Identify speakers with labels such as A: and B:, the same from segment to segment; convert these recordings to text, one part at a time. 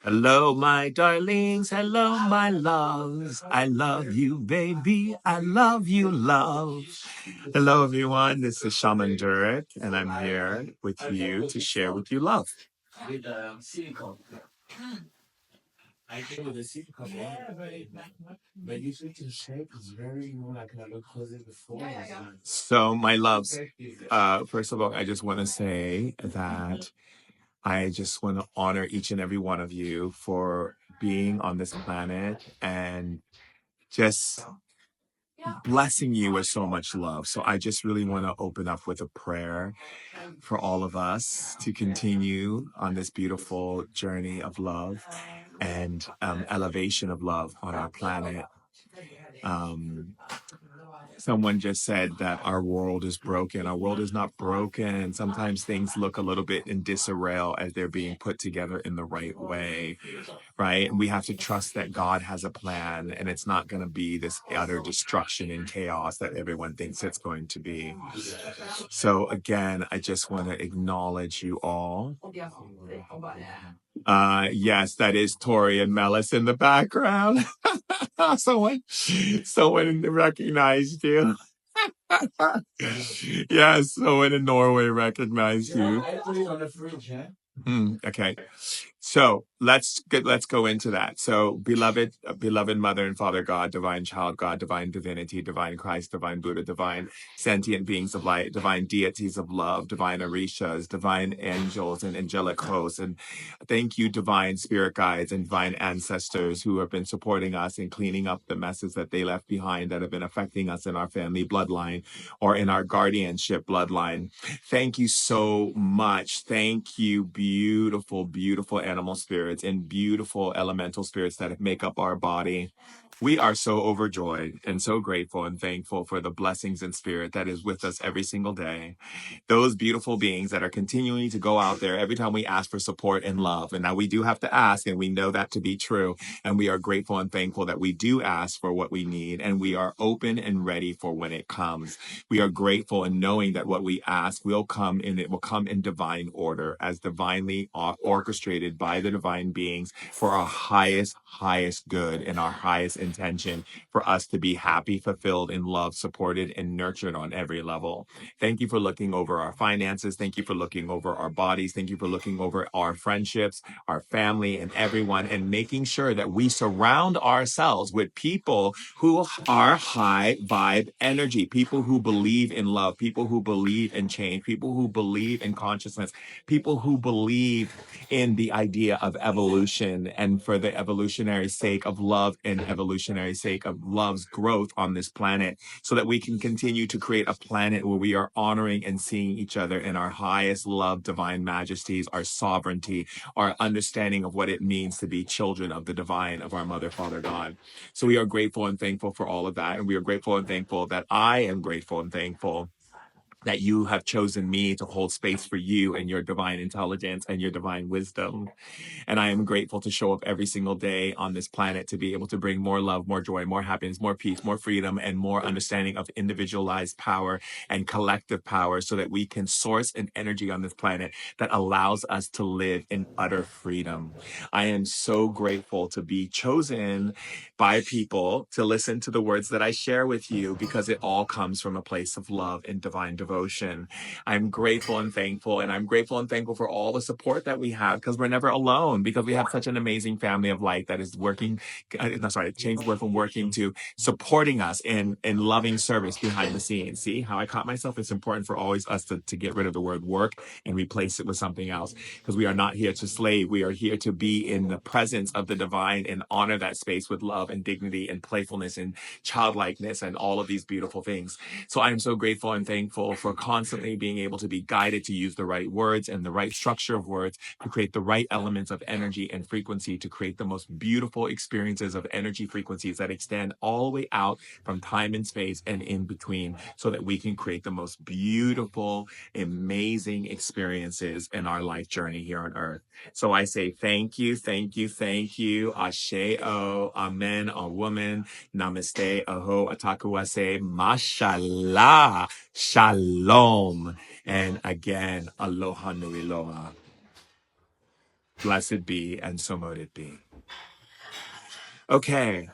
A: Hello, my darlings. Hello, my loves. I love you, baby. I love you, love. Hello, everyone. This is Shaman Durek, and I'm here with you to share with you love. So, my loves, first of all, I just want to say that I just want to honor each and every one of you for being on this planet and just blessing you with so much love. So I just really want to open up with a prayer for all of us to continue on this beautiful journey of love and elevation of love on our planet. Um, Someone just said that our world is broken. Our world is not broken. Sometimes things look a little bit in disarray as they're being put together in the right way, right? And we have to trust that God has a plan and it's not going to be this utter destruction and chaos that everyone thinks it's going to be. So again, I just want to acknowledge you all. Yes, that is Tori and Melis in the background. someone recognized you. Yes, someone in Norway recognized you. Okay. So let's go into that. So beloved mother and father God, divine child God, divine divinity, divine Christ, divine Buddha, divine sentient beings of light, divine deities of love, divine orishas, divine angels and angelic hosts. And thank you, divine spirit guides and divine ancestors who have been supporting us in cleaning up the messes that they left behind that have been affecting us in our family bloodline or in our guardianship bloodline. Thank you so much. Thank you, beautiful, beautiful animal spirits and beautiful elemental spirits that make up our body. We are so overjoyed and so grateful and thankful for the blessings and spirit that is with us every single day. Those beautiful beings that are continuing to go out there every time we ask for support and love. And now we do have to ask, and we know that to be true. And we are grateful and thankful that we do ask for what we need, and we are open and ready for when it comes. We are grateful in knowing that what we ask will come, and it will come in divine order, as divinely orchestrated by the divine beings for our highest good and our highest intention for us to be happy, fulfilled, and loved, supported, and nurtured on every level. Thank you for looking over our finances. Thank you for looking over our bodies. Thank you for looking over our friendships, our family, and everyone, and making sure that we surround ourselves with people who are high vibe energy, people who believe in love, people who believe in change, people who believe in consciousness, people who believe in the idea of evolution, and for the evolutionary sake of love and evolutionary sake of love's growth on this planet, so that we can continue to create a planet where we are honoring and seeing each other in our highest love, divine majesties, our sovereignty, our understanding of what it means to be children of the divine, of our mother, father, God. So we are grateful and thankful for all of that. And we are grateful and thankful that I am grateful and thankful that you have chosen me to hold space for you and your divine intelligence and your divine wisdom. And I am grateful to show up every single day on this planet to be able to bring more love, more joy, more happiness, more peace, more freedom, and more understanding of individualized power and collective power, so that we can source an energy on this planet that allows us to live in utter freedom. I am so grateful to be chosen by people to listen to the words that I share with you, because it all comes from a place of love and divine devotion. I'm grateful and thankful, and I'm grateful and thankful for all the support that we have, because we're never alone, because we have such an amazing family of light that is working, change word from working to supporting us in loving service behind the scenes. See how I caught myself? It's important for always us to get rid of the word work and replace it with something else, because we are not here to slave. We are here to be in the presence of the divine and honor that space with love and dignity and playfulness and childlikeness and all of these beautiful things. So I am so grateful and thankful for constantly being able to be guided to use the right words and the right structure of words to create the right elements of energy and frequency, to create the most beautiful experiences of energy frequencies that extend all the way out from time and space and in between, so that we can create the most beautiful, amazing experiences in our life journey here on earth. So I say thank you, thank you, thank you. Ashe o, amen, a woman, namaste, aho, atakuase, mashallah, shalom. And again, aloha nui loa. Blessed be, and so mote it be. Okay.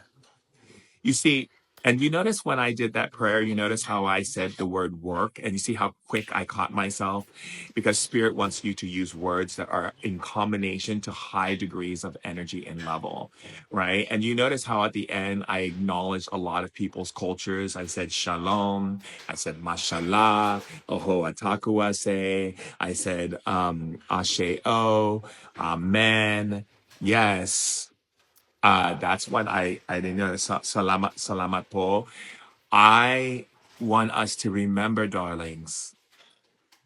A: You see, and you notice when I did that prayer, you notice how I said the word work, and you see how quick I caught myself, because Spirit wants you to use words that are in combination to high degrees of energy and level, right? And you notice how at the end I acknowledged a lot of people's cultures. I said shalom, I said mashallah, oho atakuase, I said asheo, amen, yes. That's what I didn't know. Salamat po. I want us to remember, darlings,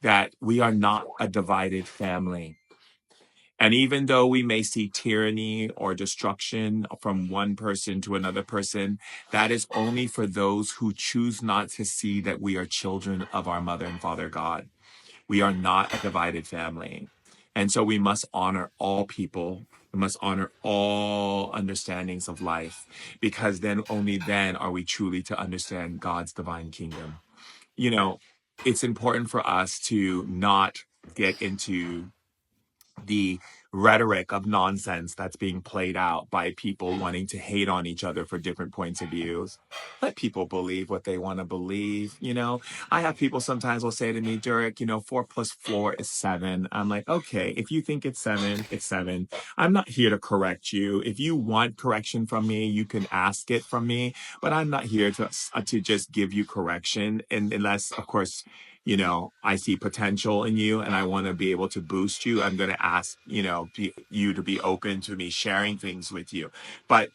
A: that we are not a divided family. And even though we may see tyranny or destruction from one person to another person, that is only for those who choose not to see that we are children of our mother and father God. We are not a divided family. And so we must honor all people. We must honor all understandings of life, because then only then are we truly to understand God's divine kingdom. You know, it's important for us to not get into the rhetoric of nonsense that's being played out by people wanting to hate on each other for different points of views. Let people believe what they want to believe. I have people sometimes will say to me, Durek, 4 + 4 is 7. I'm like, okay, if you think it's 7, it's 7. I'm not here to correct you. If you want correction from me, you can ask it from me, but I'm not here to just give you correction. And unless, of course, I see potential in you and I want to be able to boost you, I'm going to ask, you to be open to me sharing things with you. But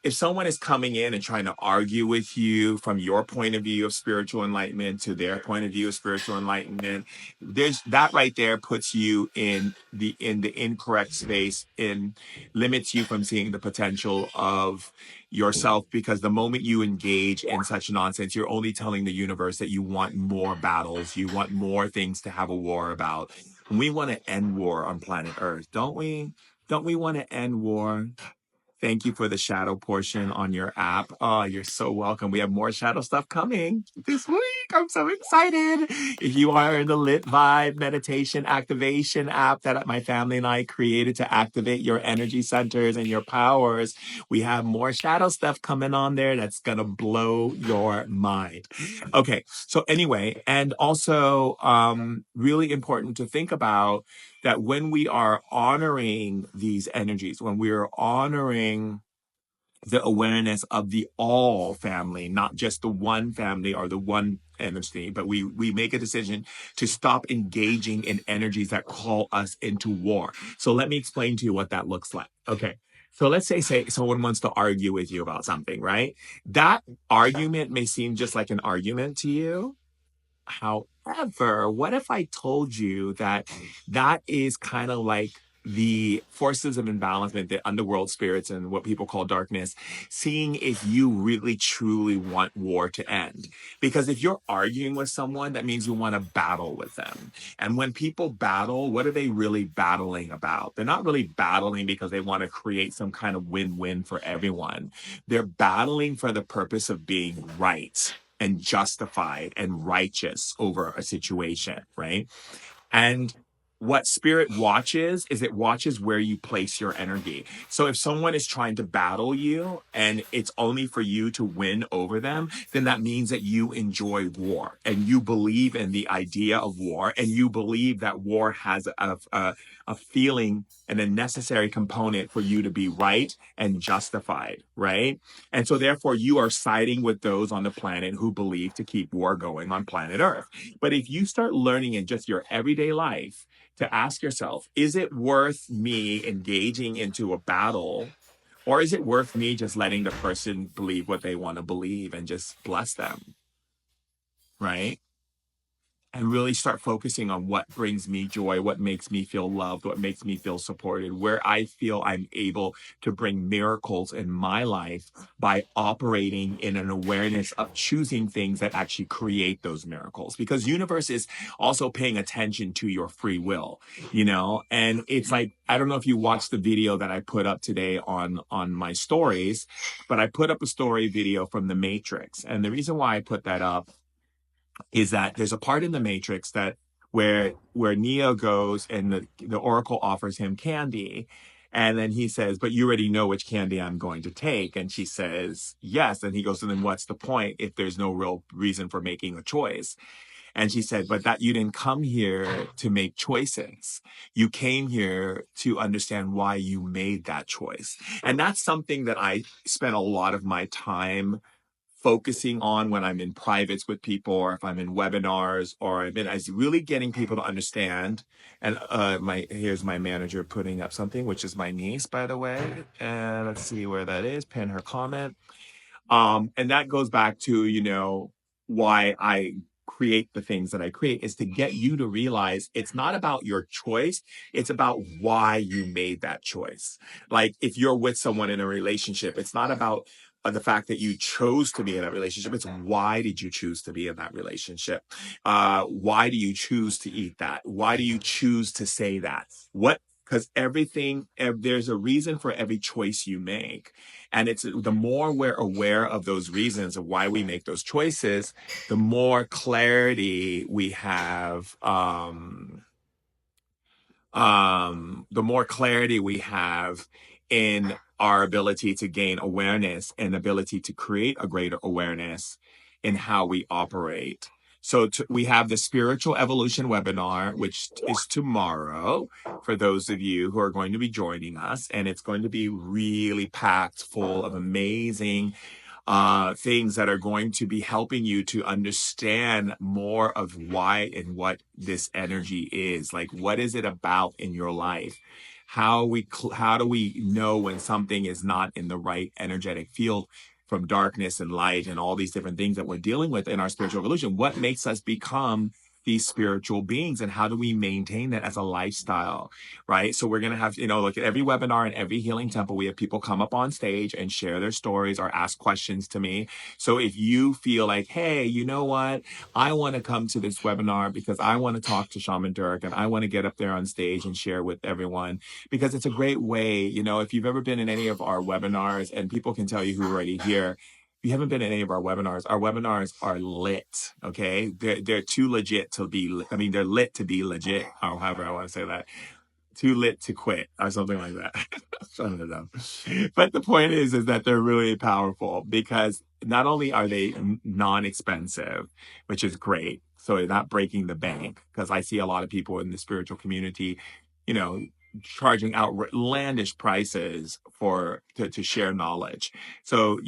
A: if someone is coming in and trying to argue with you from your point of view of spiritual enlightenment to their point of view of spiritual enlightenment, there's that right there puts you in the incorrect space and limits you from seeing the potential of yourself, because the moment you engage in such nonsense, you're only telling the universe that you want more battles, you want more things to have a war about. We want to end war on planet Earth, don't we? Don't we want to end war? Thank you for the shadow portion on your app. Oh, you're so welcome. We have more shadow stuff coming this week. I'm so excited. If you are in the Lit Vibe meditation activation app that my family and I created to activate your energy centers and your powers, we have more shadow stuff coming on there that's going to blow your mind. Okay. So anyway, and also really important to think about that when we are honoring these energies, when we are honoring the awareness of the all family, not just the one family or the one energy, but we make a decision to stop engaging in energies that call us into war. So let me explain to you what that looks like. Okay. So let's say someone wants to argue with you about something, right? That argument may seem just like an argument to you. However, what if I told you that that is kind of like the forces of imbalancement, the underworld spirits, and what people call darkness, seeing if you really truly want war to end? Because if you're arguing with someone, that means you want to battle with them. And when people battle, what are they really battling about? They're not really battling because they want to create some kind of win-win for everyone. They're battling for the purpose of being right and justified and righteous over a situation, right? And what spirit watches is it watches where you place your energy. So if someone is trying to battle you and it's only for you to win over them, then that means that you enjoy war and you believe in the idea of war, and you believe that war has a feeling and a necessary component for you to be right and justified, right? And so therefore you are siding with those on the planet who believe to keep war going on planet Earth. But if you start learning in just your everyday life to ask yourself, is it worth me engaging into a battle, or is it worth me just letting the person believe what they want to believe and just bless them, right? And really start focusing on what brings me joy, what makes me feel loved, what makes me feel supported, where I feel I'm able to bring miracles in my life by operating in an awareness of choosing things that actually create those miracles. Because universe is also paying attention to your free will, and it's like, I don't know if you watched the video that I put up today on my stories, but I put up a story video from the Matrix. And the reason why I put that up is that there's a part in the Matrix that where Neo goes and the oracle offers him candy. And then he says, but you already know which candy I'm going to take. And she says, yes. And he goes, and then what's the point if there's no real reason for making a choice? And she said, but that you didn't come here to make choices. You came here to understand why you made that choice. And that's something that I spent a lot of my time focusing on when I'm in privates with people, or if I'm in webinars, or I've been as really getting people to understand. And here's my manager putting up something, which is my niece, by the way. And let's see where that is. Pin her comment. And that goes back to, why I create the things that I create, is to get you to realize it's not about your choice. It's about why you made that choice. Like if you're with someone in a relationship, it's not about the fact that you chose to be in that relationship. It's why did you choose to be in that relationship? Why do you choose to eat that? Why do you choose to say that? Because there's a reason for every choice you make. And it's the more we're aware of those reasons of why we make those choices, the more clarity we have, the more clarity we have in our ability to gain awareness and ability to create a greater awareness in how we operate. So we have the spiritual evolution webinar, which is tomorrow for those of you who are going to be joining us. And it's going to be really packed full of amazing things that are going to be helping you to understand more of why and what this energy is. Like, what is it about in your life? How do we know when something is not in the right energetic field, from darkness and light and all these different things that we're dealing with in our spiritual evolution? What makes us become these spiritual beings, and how do we maintain that as a lifestyle? Right. So we're going to have, look at every webinar and every healing temple. We have people come up on stage and share their stories or ask questions to me. So if you feel like, hey, you know what? I want to come to this webinar because I want to talk to Shaman Durek and I want to get up there on stage and share with everyone, because it's a great way. If you've ever been in any of our webinars, and people can tell you who are already here, if you haven't been in any of our webinars are lit. Okay. They're too legit to be, they're lit to be legit, or however I want to say that. Too lit to quit, or something like that. I don't know. But the point is that they're really powerful, because not only are they non-expensive, which is great. So they're not breaking the bank, because I see a lot of people in the spiritual community, you know, charging outlandish prices to share knowledge. So,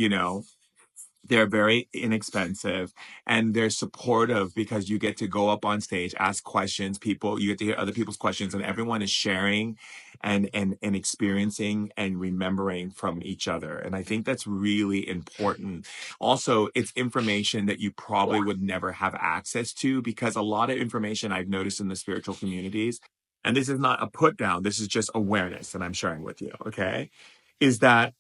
A: they're very inexpensive, and they're supportive, because you get to go up on stage, ask questions. You get to hear other people's questions, and everyone is sharing and experiencing and remembering from each other. And I think that's really important. Also, it's information that you probably would never have access to, because a lot of information I've noticed in the spiritual communities, and this is not a put down, this is just awareness that I'm sharing with you, okay, is that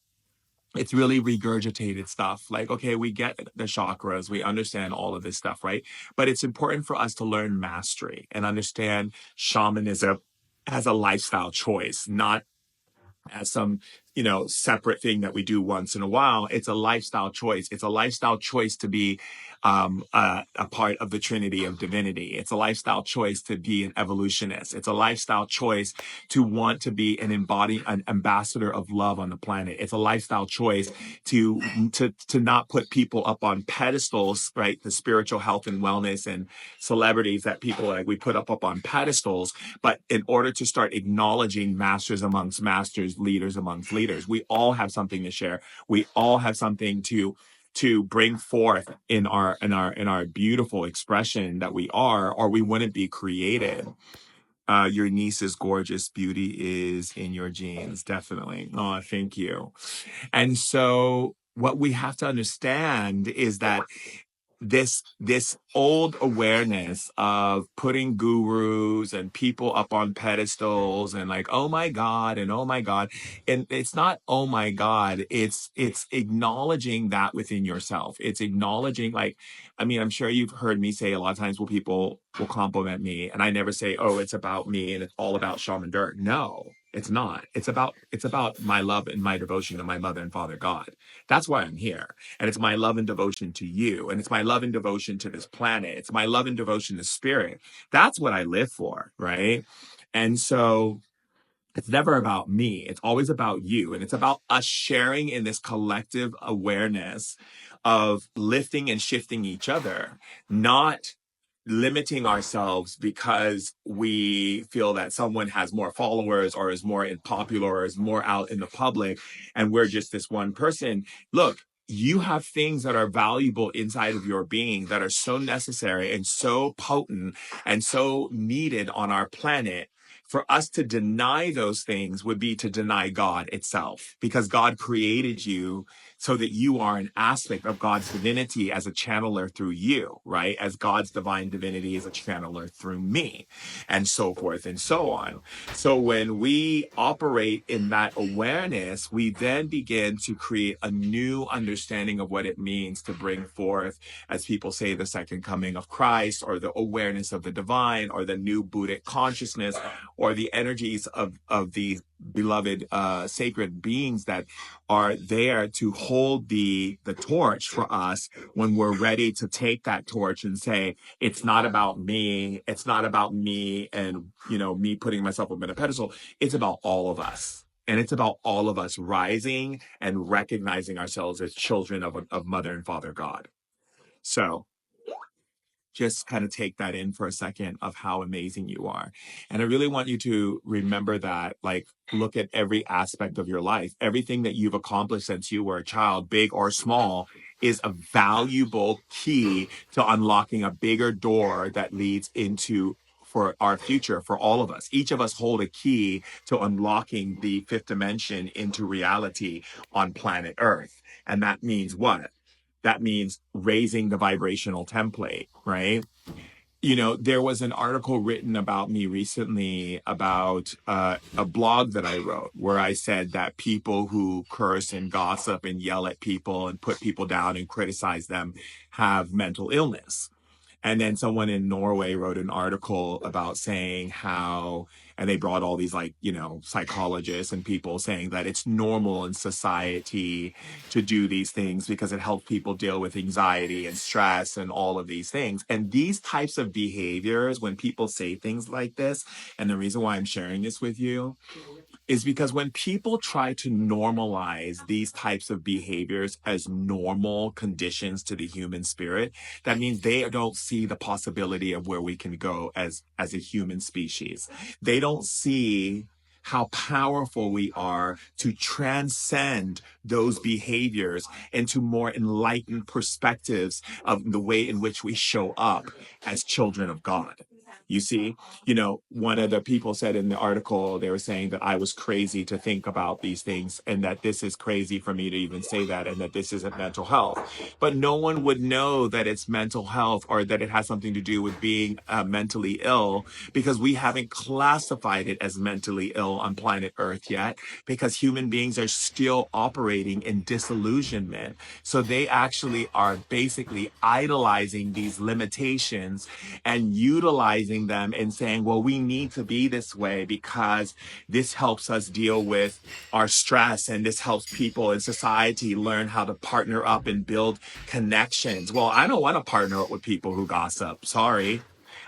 A: it's really regurgitated stuff. Like, okay, we get the chakras, we understand all of this stuff, right? But it's important for us to learn mastery and understand shamanism as a lifestyle choice, not as some, separate thing that we do once in a while. It's a lifestyle choice. It's a lifestyle choice to be a part of the Trinity of divinity. It's a lifestyle choice to be an evolutionist. It's a lifestyle choice to want to be an ambassador of love on the planet. It's a lifestyle choice to not put people up on pedestals, right? The spiritual health and wellness and celebrities that people like we put up on pedestals. But in order to start acknowledging masters amongst masters, leaders amongst leaders, we all have something to share. We all have something to bring forth in our beautiful expression that we are, or we wouldn't be created. Your niece's gorgeous beauty is in your genes. Definitely. Oh, thank you. And so what we have to understand is that this old awareness of putting gurus and people up on pedestals and like, oh my God, and oh my God. And it's not, oh my God, it's acknowledging that within yourself. It's acknowledging, like, I'm sure you've heard me say a lot of times people will compliment me, and I never say, oh, it's about me and it's all about Shaman Durek. No. It's not. It's about my love and my devotion to my mother and father God. That's why I'm here. And it's my love and devotion to you. And it's my love and devotion to this planet. It's my love and devotion to spirit. That's what I live for, right? And so it's never about me. It's always about you. And it's about us sharing in this collective awareness of lifting and shifting each other, not limiting ourselves because we feel that someone has more followers or is more popular or is more out in the public and we're just this one person. Look, you have things that are valuable inside of your being that are so necessary and so potent and so needed on our planet. For us to deny those things would be to deny God itself, because God created you so that you are an aspect of God's divinity as a channeler through you, right? As God's divine divinity is a channeler through me, and so forth and so on. So when we operate in that awareness, we then begin to create a new understanding of what it means to bring forth, as people say, the second coming of Christ, or the awareness of the divine, or the new Buddhic consciousness, or the energies of the beloved sacred beings that are there to hold the torch for us when we're ready to take that torch and say, it's not about me, it's not about me and me putting myself up in a pedestal. It's about all of us. And it's about all of us rising and recognizing ourselves as children of mother and father God. So just kind of take that in for a second of how amazing you are. And I really want you to remember that, like, look at every aspect of your life. Everything that you've accomplished since you were a child, big or small, is a valuable key to unlocking a bigger door that leads into for our future, for all of us. Each of us hold a key to unlocking the fifth dimension into reality on planet Earth. And that means what? That means raising the vibrational template, right? There was an article written about me recently about a blog that I wrote where I said that people who curse and gossip and yell at people and put people down and criticize them have mental illness. And then someone in Norway wrote an article about saying how, and they brought all these psychologists and people saying that it's normal in society to do these things because it helps people deal with anxiety and stress and all of these things. And these types of behaviors, when people say things like this, and the reason why I'm sharing this with you is because when people try to normalize these types of behaviors as normal conditions to the human spirit, that means they don't see the possibility of where we can go as a human species. They don't see how powerful we are to transcend those behaviors into more enlightened perspectives of the way in which we show up as children of God. You see, one of the people said in the article, they were saying that I was crazy to think about these things and that this is crazy for me to even say that and that this isn't mental health. But no one would know that it's mental health or that it has something to do with being mentally ill, because we haven't classified it as mentally ill on planet Earth yet, because human beings are still operating in disillusionment. So they actually are basically idolizing these limitations and utilizing them and saying, well, we need to be this way because this helps us deal with our stress and this helps people in society learn how to partner up and build connections. Well, I don't want to partner up with people who gossip. Sorry.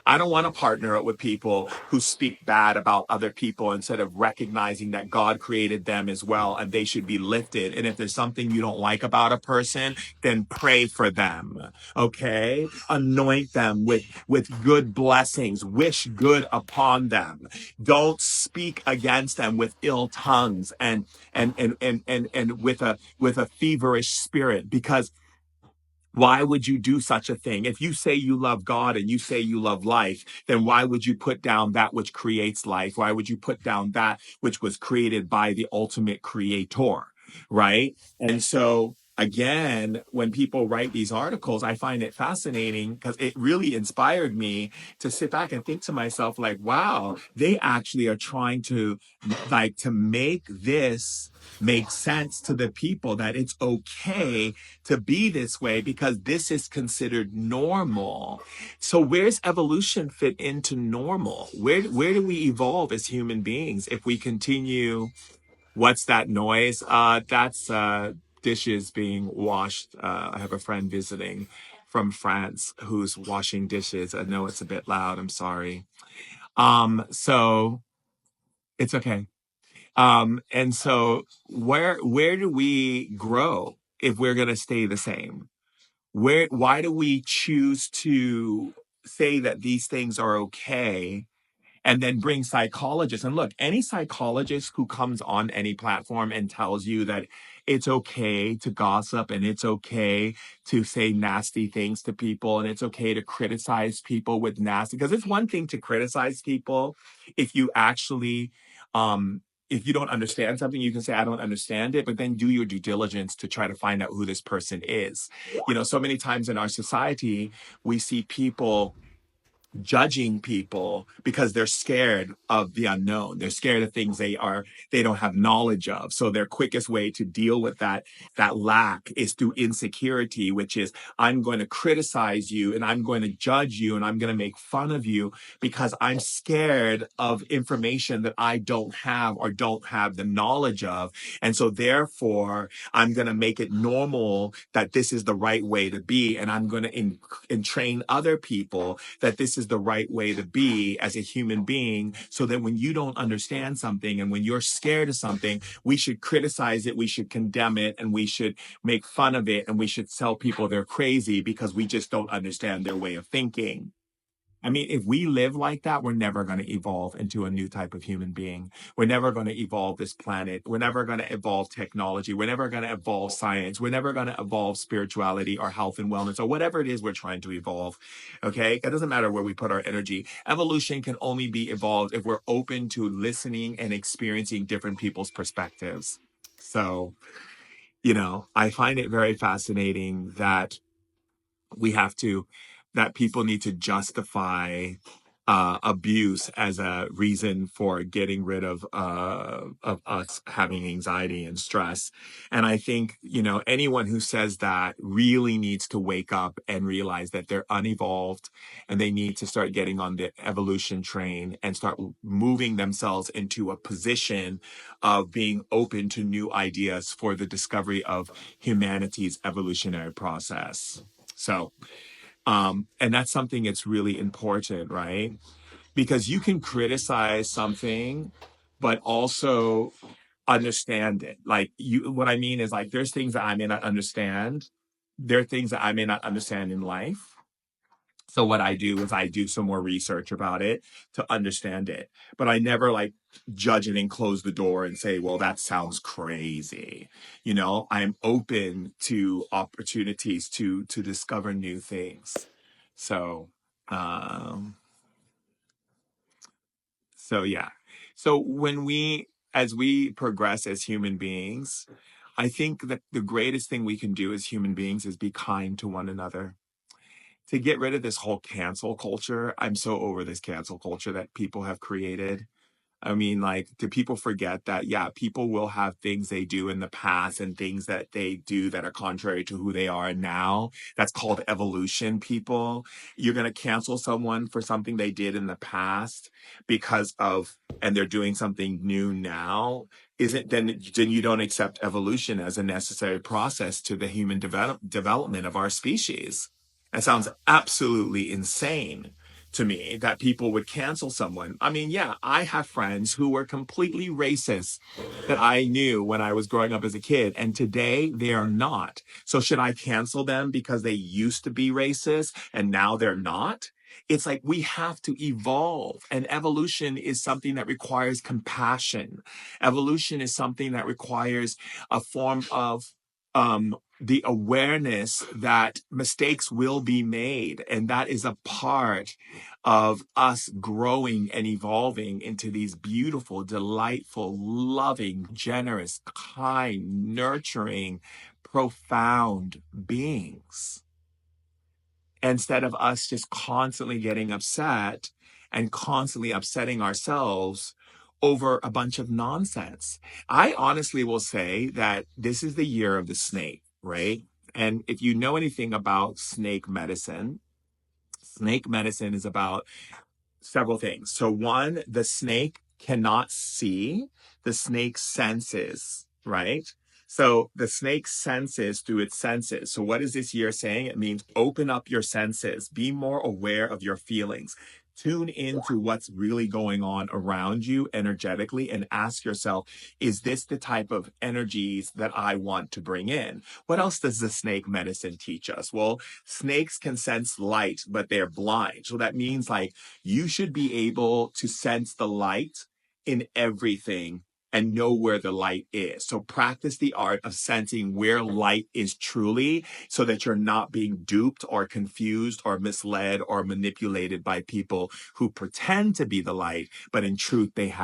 A: I don't want to partner up with people who speak bad about other people instead of recognizing that God created them as well and they should be lifted. And if there's something you don't like about a person, then pray for them. Okay? Anoint them with good blessings. Wish good upon them. Don't speak against them with ill tongues and with a feverish spirit, because why would you do such a thing? If you say you love God and you say you love life, then why would you put down that which creates life? Why would you put down that which was created by the ultimate creator? Right? And so again, when people write these articles, I find it fascinating because it really inspired me to sit back and think to myself, like, wow, they actually are trying to to make this make sense to the people, that it's okay to be this way because this is considered normal. So where's evolution fit into normal? Where do we evolve as human beings if we continue? What's that noise? That's dishes being washed. I have a friend visiting from France who's washing dishes. I know it's a bit loud. I'm sorry. So it's okay. And so where do we grow if we're gonna stay the same? Why do we choose to say that these things are okay and then bring psychologists? And look, any psychologist who comes on any platform and tells you that it's okay to gossip and it's okay to say nasty things to people and it's okay to criticize people with nasty, because it's one thing to criticize people if you actually, if you don't understand something, you can say, I don't understand it, but then do your due diligence to try to find out who this person is. So many times in our society, we see people judging people because they're scared of the unknown. They're scared of things they don't have knowledge of. So their quickest way to deal with that lack is through insecurity, which is, I'm going to criticize you and I'm going to judge you and I'm going to make fun of you because I'm scared of information that I don't have or don't have the knowledge of. And so therefore I'm going to make it normal that this is the right way to be, and I'm going to entrain other people that this is the right way to be as a human being, so that when you don't understand something and when you're scared of something, we should criticize it, we should condemn it, and we should make fun of it, and we should tell people they're crazy because we just don't understand their way of thinking. I mean, if we live like that, we're never going to evolve into a new type of human being. We're never going to evolve this planet. We're never going to evolve technology. We're never going to evolve science. We're never going to evolve spirituality or health and wellness or whatever it is we're trying to evolve. Okay? It doesn't matter where we put our energy. Evolution can only be evolved if we're open to listening and experiencing different people's perspectives. So, I find it very fascinating that we have to that people need to justify abuse as a reason for getting rid of us having anxiety and stress. And I think, anyone who says that really needs to wake up and realize that they're unevolved, and they need to start getting on the evolution train and start moving themselves into a position of being open to new ideas for the discovery of humanity's evolutionary process. So, and that's something that's really important, right? Because you can criticize something, but also understand it. What I mean is, like, there's things that I may not understand. There are things that I may not understand in life. So what I do is I do some more research about it to understand it. But I never judge it and close the door and say, well, that sounds crazy. I'm open to opportunities to discover new things. So, um, so yeah. So as we progress as human beings, I think that the greatest thing we can do as human beings is be kind to one another, to get rid of this whole cancel culture. I'm so over this cancel culture that people have created. I mean, do people forget that, yeah, people will have things they do in the past and things that they do that are contrary to who they are now. That's called evolution, people. You're going to cancel someone for something they did in the past and they're doing something new now. Isn't then you don't accept evolution as a necessary process to the human development of our species. That sounds absolutely insane to me, that people would cancel someone. I mean, yeah, I have friends who were completely racist that I knew when I was growing up as a kid, and today they are not. So should I cancel them because they used to be racist and now they're not? It's like we have to evolve, and evolution is something that requires compassion. Evolution is something that requires a form of the awareness that mistakes will be made, and that is a part of us growing and evolving into these beautiful, delightful, loving, generous, kind, nurturing, profound beings, instead of us just constantly getting upset and constantly upsetting ourselves over a bunch of nonsense. I honestly will say that this is the year of the snake, right? And if you know anything about snake medicine is about several things. So one, the snake cannot see, the snake senses, right? So the snake senses through its senses. So what is this year saying? It means open up your senses, be more aware of your feelings. Tune into what's really going on around you energetically and ask yourself, is this the type of energies that I want to bring in? What else does the snake medicine teach us? Well, snakes can sense light, but they're blind. So that means like you should be able to sense the light in everything and know where the light is. So practice the art of sensing where light is truly, so that you're not being duped or confused or misled or manipulated by people who pretend to be the light, but in truth they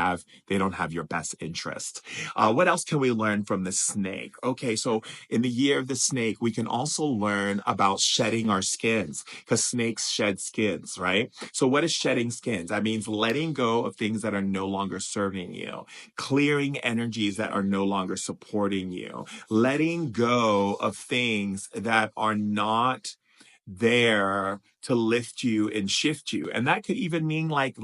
A: don't have your best interest. What else can we learn from the snake? Okay, so in the year of the snake, we can also learn about shedding our skins, because snakes shed skins, right? So what is shedding skins? That means letting go of things that are no longer serving you, clearing energies that are no longer supporting you, letting go of things that are not there to lift you and shift you. And that could even mean like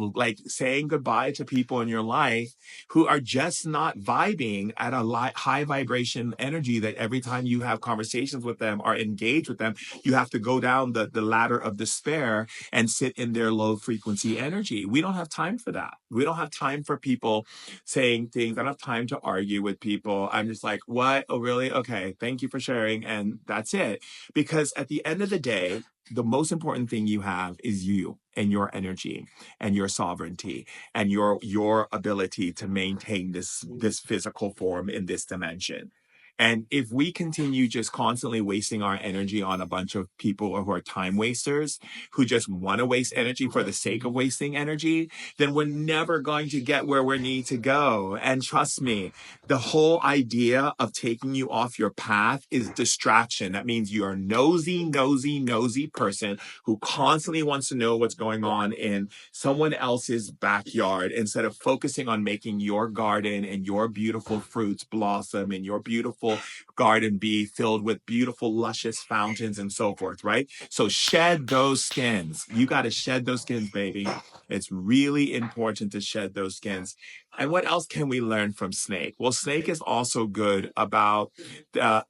A: saying goodbye to people in your life who are just not vibing at a high vibration energy, that every time you have conversations with them or engage with them, you have to go down the ladder of despair and sit in their low frequency energy. We don't have time for that. We don't have time for people saying things. I don't have time to argue with people. I'm just like, what? Oh, really? Okay. Thank you for sharing. And that's it. Because at the end of the day, the most important thing you have is you and your energy and your sovereignty and your ability to maintain this physical form in this dimension. And if we continue just constantly wasting our energy on a bunch of people who are time wasters, who just want to waste energy for the sake of wasting energy, then we're never going to get where we need to go. And trust me, the whole idea of taking you off your path is distraction. That means you're a nosy person who constantly wants to know what's going on in someone else's backyard, instead of focusing on making your garden and your beautiful fruits blossom and your beautiful garden be filled with beautiful, luscious fountains and so forth, right? So shed those skins. You got to shed those skins, baby. It's really important to shed those skins. And what else can we learn from snake? Well, snake is also good about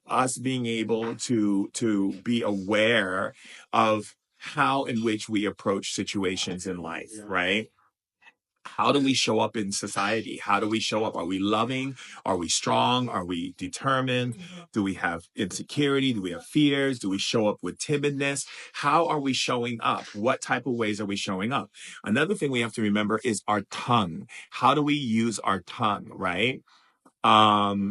A: us being able to be aware of how in which we approach situations in life, right? How do we show up in society? How do we show up? Are we loving? Are we strong? Are we determined? Do we have insecurity? Do we have fears? Do we show up with timidness? How are we showing up? What type of ways are we showing up? Another thing we have to remember is our tongue. How do we use our tongue, right?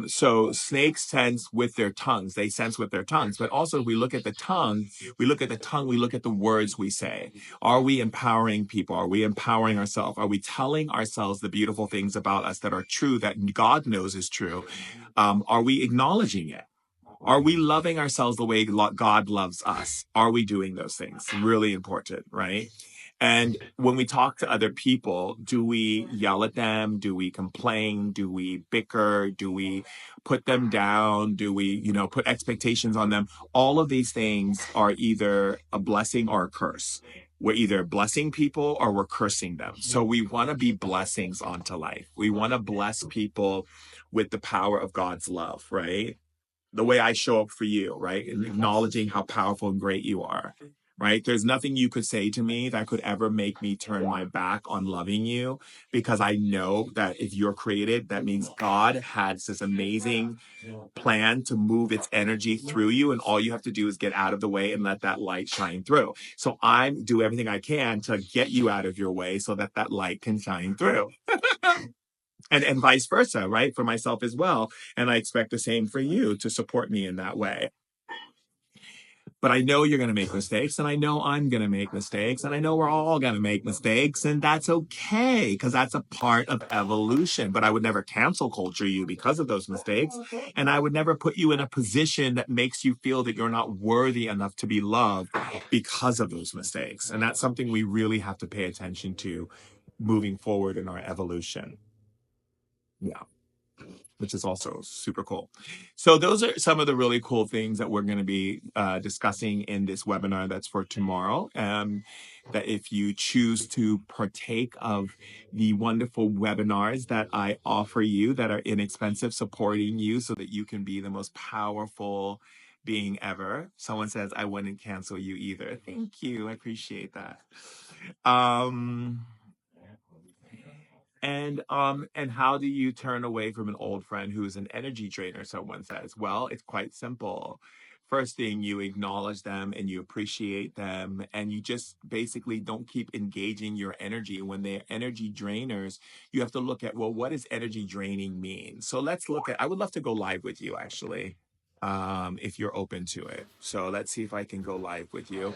A: So snakes sense with their tongues. They sense with their tongues. But also, if we look at the tongue, we look at the words we say. Are we empowering people? Are we empowering ourselves? Are we telling ourselves the beautiful things about us that are true, that God knows is true? Are we acknowledging it? Are we loving ourselves the way God loves us? Are we doing those things? Really important, right? And when we talk to other people, do we yell at them? Do we complain? Do we bicker? Do we put them down? Do we, put expectations on them? All of these things are either a blessing or a curse. We're either blessing people or we're cursing them. So we want to be blessings onto life. We want to bless people with the power of God's love, right? The way I show up for you, right? And acknowledging how powerful and great you are, right? There's nothing you could say to me that could ever make me turn my back on loving you, because I know that if you're created, that means God has this amazing plan to move its energy through you. And all you have to do is get out of the way and let that light shine through. So I do everything I can to get you out of your way so that that light can shine through. And vice versa, right? For myself as well. And I expect the same for you, to support me in that way. But I know you're going to make mistakes, and I know I'm going to make mistakes, and I know we're all going to make mistakes, and that's okay because that's a part of evolution. But I would never cancel culture you because of those mistakes, and I would never put you in a position that makes you feel that you're not worthy enough to be loved because of those mistakes. And that's something we really have to pay attention to moving forward in our evolution. Yeah, which is also super cool. So those are some of the really cool things that we're going to be discussing in this webinar that's for tomorrow. That if you choose to partake of the wonderful webinars that I offer you that are inexpensive, supporting you so that you can be the most powerful being ever. Someone says, I wouldn't cancel you either. Thank you. I appreciate that. And how do you turn away from an old friend who's an energy drainer? Someone says, well, it's quite simple. First thing, you acknowledge them and you appreciate them, and you just basically don't keep engaging your energy. When they're energy drainers, you have to look at, well, what does energy draining mean? So let's look at, I would love to go live with you actually, if you're open to it. So let's see if I can go live with you.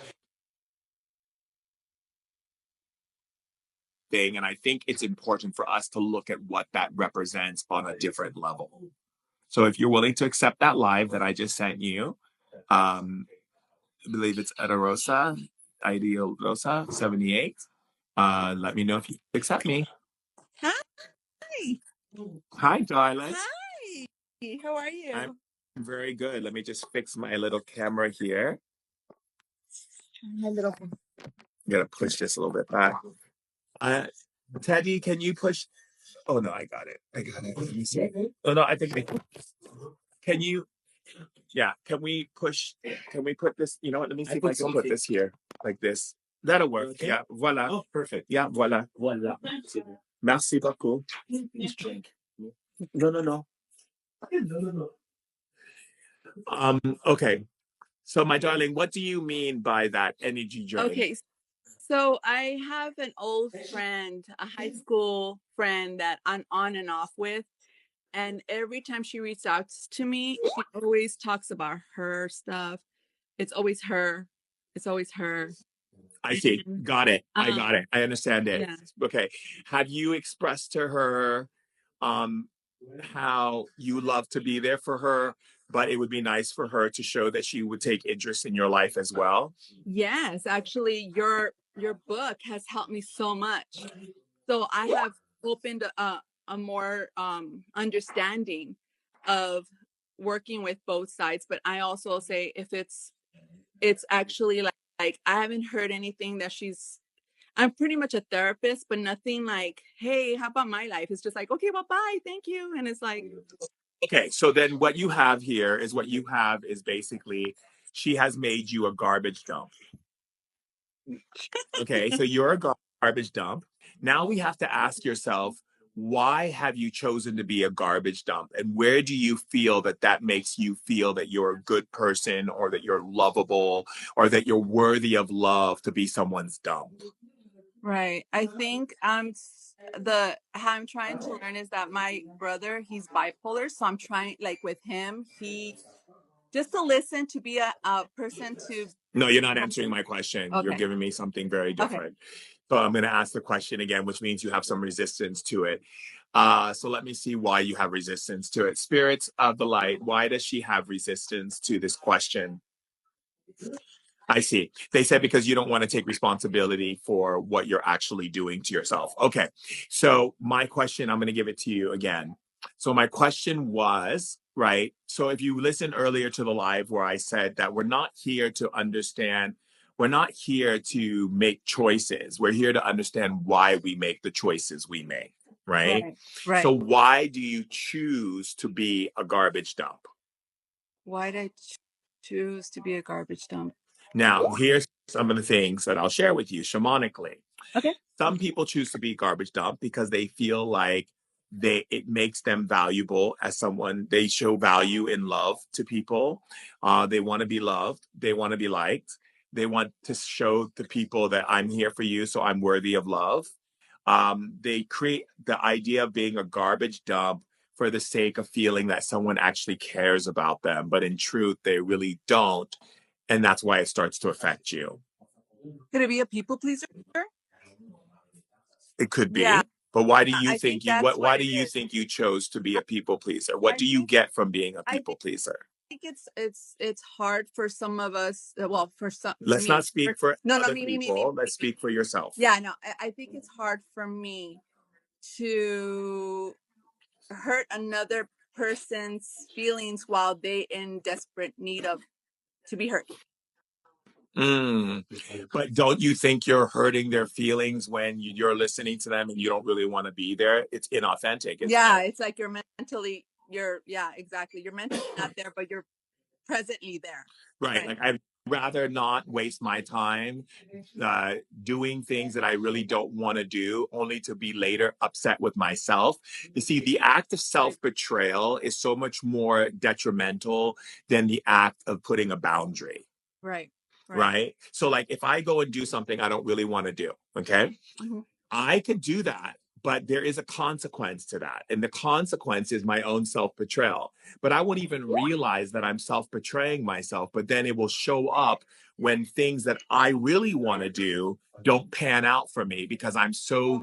A: Thing, and I think it's important for us to look at what that represents on a different level. So if you're willing to accept that live that I just sent you, I believe it's Adarosa, Ideal Rosa 78. Let me know if you accept me.
B: Hi.
A: Hi, darling.
B: Hi. How are you?
A: I'm very good. Let me just fix my little camera here.
B: My little.
A: I'm gonna push this a little bit back. Teddy, can you push? Oh no, I got it. Let me see. Oh no, I think can you? Yeah, can we push? Can we put this? You know what? Let me see if I can put this here, like this. That'll work. Okay. Yeah, voila. Oh, perfect. Yeah, voila. Voila. Merci beaucoup. Please drink. No, no, no. Okay. So, my darling, what do you mean by that energy drain?
B: Okay. So I have an old friend, a high school friend that I'm on and off with. And every time she reaches out to me, she always talks about her stuff. It's always her. It's always her.
A: I see. Got it. I got it. I understand it.
B: Yeah.
A: Okay. Have you expressed to her how you love to be there for her, but it would be nice for her to show that she would take interest in your life as well?
B: Yes, actually, your book has helped me so much. So I have opened a more understanding of working with both sides. But I also say if it's actually like I haven't heard anything that I'm pretty much a therapist, but nothing like, hey, how about my life? It's just like, okay, well, bye, thank you. And it's like,
A: Okay, so then what you have here is basically she has made you a garbage dump. Okay, so you're a garbage dump. Now we have to ask yourself, why have you chosen to be a garbage dump? And where do you feel that that makes you feel that you're a good person or that you're lovable or that you're worthy of love to be someone's dump?
B: right. I think how I'm trying to learn is that my brother, he's bipolar. So I'm trying, like with him, he just to listen, to be a person to.
A: No, you're not answering my question.
B: Okay.
A: You're giving me something very
B: Okay.
A: different. So I'm going to ask the question again, which means you have some resistance to it. So let me see why you have resistance to it. Spirits of the light, why does she have resistance to this question? I see. They said because you don't want to take responsibility for what you're actually doing to yourself. Okay. So my question, I'm going to give it to you again. So my question was, right? So if you listened earlier to the live where I said that we're not here to understand, we're not here to make choices. We're here to understand why we make the choices we make, right?
B: Right.
A: So why do you choose to be a garbage dump?
B: Why did I choose to be a garbage dump?
A: Now, here's some of the things that I'll share with you shamanically.
B: Okay.
A: Some people choose to be garbage dump because they feel like it makes them valuable as someone. They show value in love to people. They want to be loved. They want to be liked. They want to show to people that I'm here for you, so I'm worthy of love. They create the idea of being a garbage dump for the sake of feeling that someone actually cares about them, but in truth, they really don't. And that's why it starts to affect you.
B: Could it be a people pleaser?
A: It could be.
B: Yeah.
A: But why do you
B: I
A: think
B: think
A: you
B: that's
A: why
B: what
A: do
B: it
A: you
B: is.
A: think you chose to be a people pleaser? What do you get from being a people pleaser?
B: I think it's hard for some of us. Well, for some,
A: Let's
B: me.
A: not speak for
B: No,
A: other
B: me.
A: people. Let's speak for yourself.
B: Yeah, no. I think it's hard for me to hurt another person's feelings while they in desperate need of to be heard.
A: But don't you think you're hurting their feelings when you're listening to them and you don't really want to be there? It's inauthentic.
B: Yeah, it's like exactly. You're mentally not there, but you're presently there.
A: Right. Like I'd rather not waste my time doing things that I really don't want to do, only to be later upset with myself. You see, the act of self-betrayal is so much more detrimental than the act of putting a boundary. Right. So like if I go and do something I don't really want to do, okay, I could do that, but there is a consequence to that. And the consequence is my own self-betrayal. But I won't even realize that I'm self-betraying myself, but then it will show up when things that I really want to do don't pan out for me because I'm so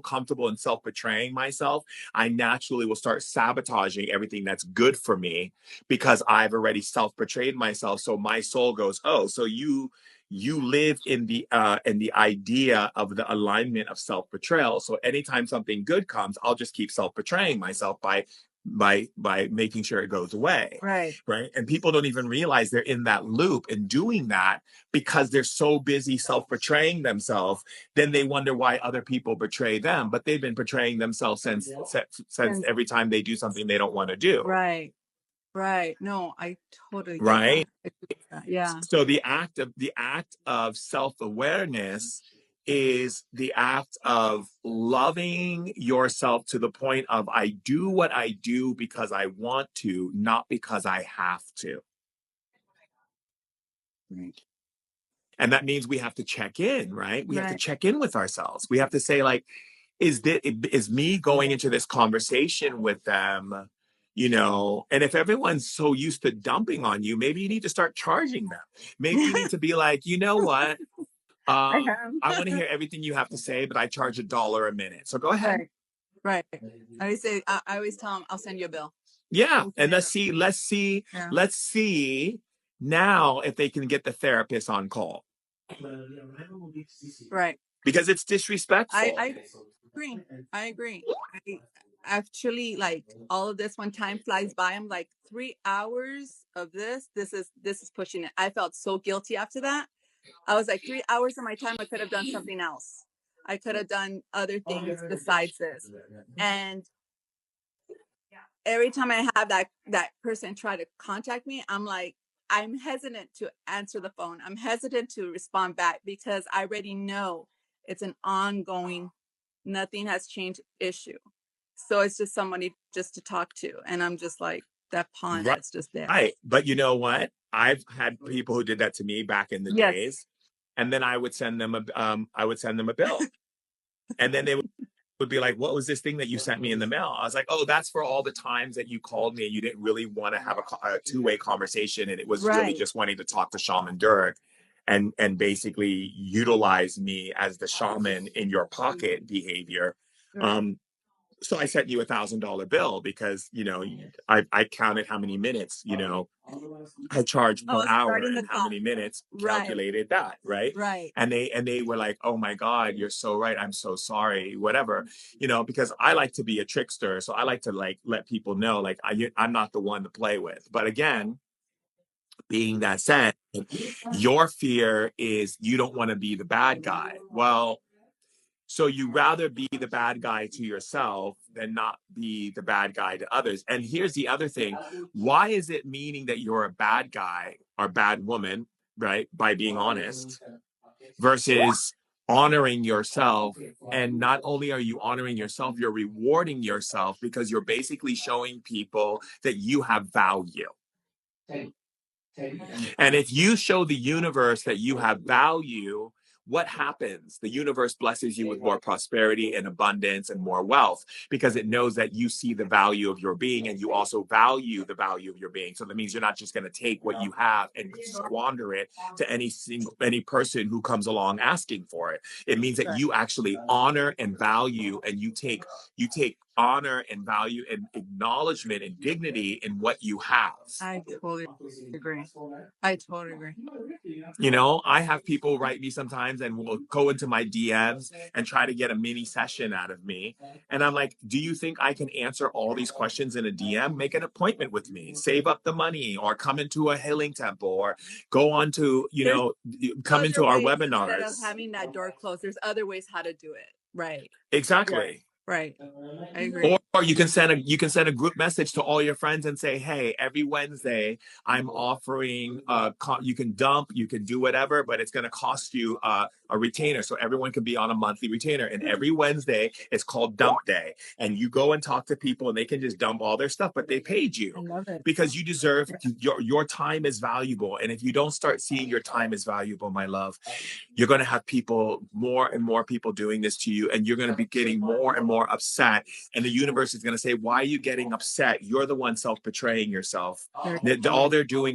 A: comfortable in self-betraying myself. I naturally will start sabotaging everything that's good for me because I've already self-betrayed myself. So my soul goes, "Oh, so you live in the idea of the alignment of self-betrayal. So anytime something good comes, I'll just keep self-betraying myself by making sure it goes away."
B: Right.
A: And people don't even realize they're in that loop and doing that because they're so busy self-betraying themselves. Then they wonder why other people betray them, but they've been betraying themselves since every time they do something they don't want to do.
B: Right. No, I totally get
A: Right.
B: that. Yeah.
A: So the act of self-awareness is the act of loving yourself to the point of I do what I do because I want to, not because I have to.
B: Right.
A: And that means we have to check in, right? We have to check in with ourselves. We have to say, like, is me going into this conversation with them, and if everyone's so used to dumping on you, maybe you need to start charging them. Maybe you need to be like, you know what? I want to hear everything you have to say, but I charge $1 a minute. So go ahead.
B: Right. I always tell them I'll send you a bill.
A: Yeah. And let's see now if they can get the therapist on call.
B: Right.
A: Because it's disrespectful.
B: I agree. I actually, like, all of this, when time flies by, I'm like, 3 hours of this is pushing it. I felt so guilty after that. I was like, 3 hours of my time, I could have done something else. I could have done other things besides this. And every time I have that person try to contact me, I'm hesitant to answer the phone. I'm hesitant to respond back because I already know it's an ongoing, nothing has changed issue. So it's just somebody just to talk to. And I'm just like, that pond that's just there.
A: Right. But you know what? I've had people who did that to me back in the days. And then I would send them a bill. And then they would be like, "What was this thing that you sent me in the mail?" I was like, "Oh, that's for all the times that you called me and you didn't really want to have a two-way conversation. And it was really just wanting to talk to Shaman Durek and basically utilize me as the shaman in your pocket behavior." So I sent you $1,000 bill because, I counted how many minutes, I charged per hour and how many minutes, calculated that. Right. And they were like, "Oh my God, you're so right. I'm so sorry," whatever, because I like to be a trickster. So I like to let people know, like, I'm not the one to play with. But again, being that said, your fear is you don't want to be the bad guy. Well, so you rather be the bad guy to yourself than not be the bad guy to others. And here's the other thing. Why is it meaning that you're a bad guy or bad woman, right? By being honest versus honoring yourself. And not only are you honoring yourself, you're rewarding yourself because you're basically showing people that you have value. And if you show the universe that you have value, what happens? The universe blesses you with more prosperity and abundance and more wealth because it knows that you see the value of your being and you also value the value of your being. So that means you're not just going to take what you have and squander it to any person who comes along asking for it. It means that you actually honor and value, and you take honor and value and acknowledgement and dignity in what you have.
B: I totally agree. I totally agree.
A: You know, I have people write me sometimes and will go into my DMs and try to get a mini session out of me. And I'm like, do you think I can answer all these questions in a DM? Make an appointment with me, save up the money, or come into a healing temple, or go on to, you know, come into our webinars.
B: Instead of having that door closed, there's other ways how to do it. Right.
A: Exactly.
B: Right. I agree.
A: Or you can send a group message to all your friends and say, hey, every Wednesday I'm offering you can dump, you can do whatever, but it's going to cost you a retainer, so everyone can be on a monthly retainer. And every Wednesday it's called dump day, and you go and talk to people and they can just dump all their stuff, but they paid you.
B: I love it.
A: Because you deserve your time is valuable. And if you don't start seeing your time is valuable, my love, you're going to have people, more and more people doing this to you, and you're going to be getting more and more upset. And the universe is going to say, why are you getting upset? You're the one self-betraying yourself. All they're doing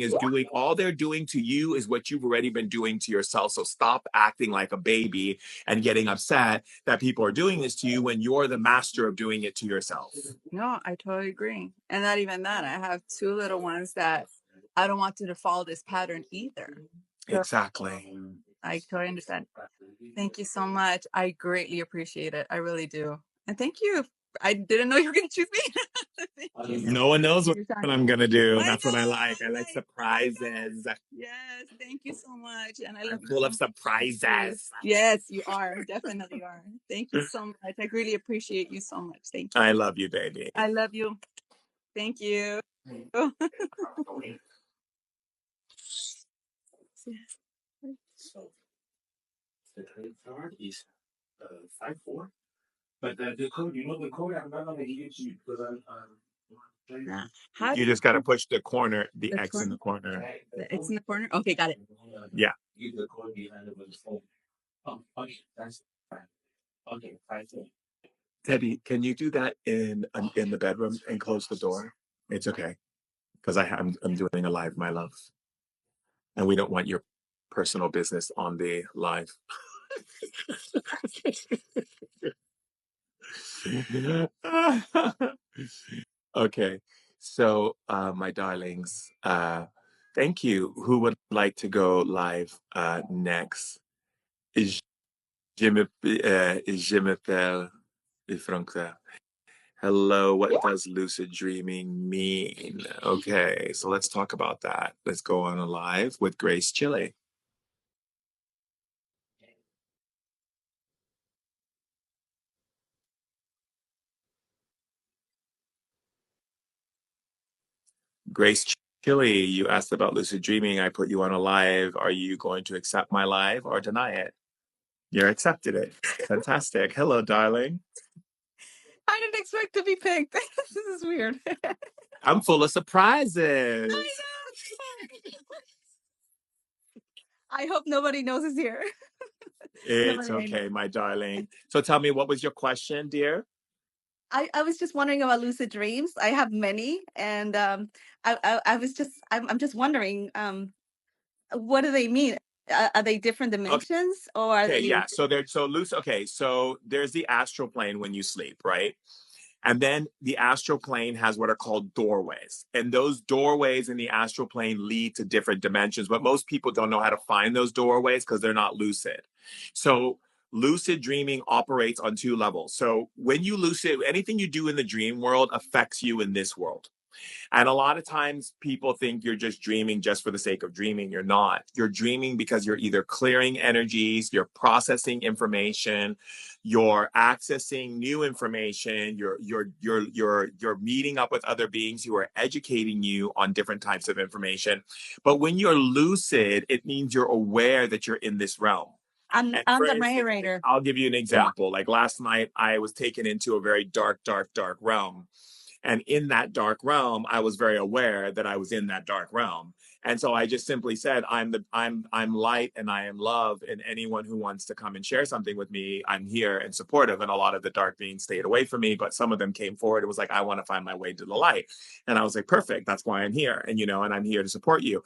A: to you is what you've already been doing to yourself. So stop acting like a baby and getting upset that people are doing this to you when you're the master of doing it to yourself.
B: No, I totally agree. And not even that. I have two little ones that I don't want to follow this pattern either. So
A: exactly.
B: I totally understand. Thank you so much. I greatly appreciate it. I really do. And thank you. I didn't know you were going to choose me.
A: No one knows what I'm going to do. That's what I like. I like surprises.
B: Yes, thank you so much. And I
A: I'm
B: love
A: full of surprises.
B: Yes, you are. Definitely are. Thank you so much. I really appreciate you so much. Thank you.
A: I love you, baby.
B: I love you. Thank you.
A: The credit card is 54. But the code, you know the code, I'm not gonna give you because
B: How
A: you just gotta push the corner, the X
B: corner?
A: in the corner.
B: The X in the corner? Okay, got it.
A: Yeah.
B: Use the code behind the phone. Oh, okay, that's fine. Okay, 54.
A: Teddy, can you do that in the bedroom and close the door? It's okay, because I'm doing a live, my love, and we don't want your personal business on the live. Okay, so my darlings, thank you. Who would like to go live next? Je m'appelle Franca. Hello, what does lucid dreaming mean? Okay, so let's talk about that. Let's go on a live with Grace Chile. Grace Chile, you asked about lucid dreaming. I put you on a live. Are you going to accept my live or deny it? You accepted it. Fantastic. Hello, darling.
B: I didn't expect to be picked. This is weird.
A: I'm full of surprises.
B: I hope nobody knows it's here.
A: It's okay, my darling. So tell me, what was your question, dear?
B: I was just wondering about lucid dreams. I have many, and I'm just wondering, what do they mean? Are they different dimensions, or are
A: Okay,
B: they?
A: yeah. So lucid. Okay, so there's the astral plane when you sleep, right? And then the astral plane has what are called doorways. And those doorways in the astral plane lead to different dimensions. But most people don't know how to find those doorways because they're not lucid. So lucid dreaming operates on two levels. So when you lucid, anything you do in the dream world affects you in this world. And a lot of times people think you're just dreaming just for the sake of dreaming. You're not. You're dreaming because you're either clearing energies, you're processing information, you're accessing new information, you're meeting up with other beings who are educating you on different types of information. But when you're lucid, it means you're aware that you're in this realm.
B: I'm the narrator.
A: I'll give you an example. Like last night, I was taken into a very dark realm. And in that dark realm, I was very aware that I was in that dark realm. And so I just simply said, I'm light and I am love. And anyone who wants to come and share something with me, I'm here and supportive. And a lot of the dark beings stayed away from me, but some of them came forward. It was like, I want to find my way to the light. And I was like, perfect. That's why I'm here. And, and I'm here to support you.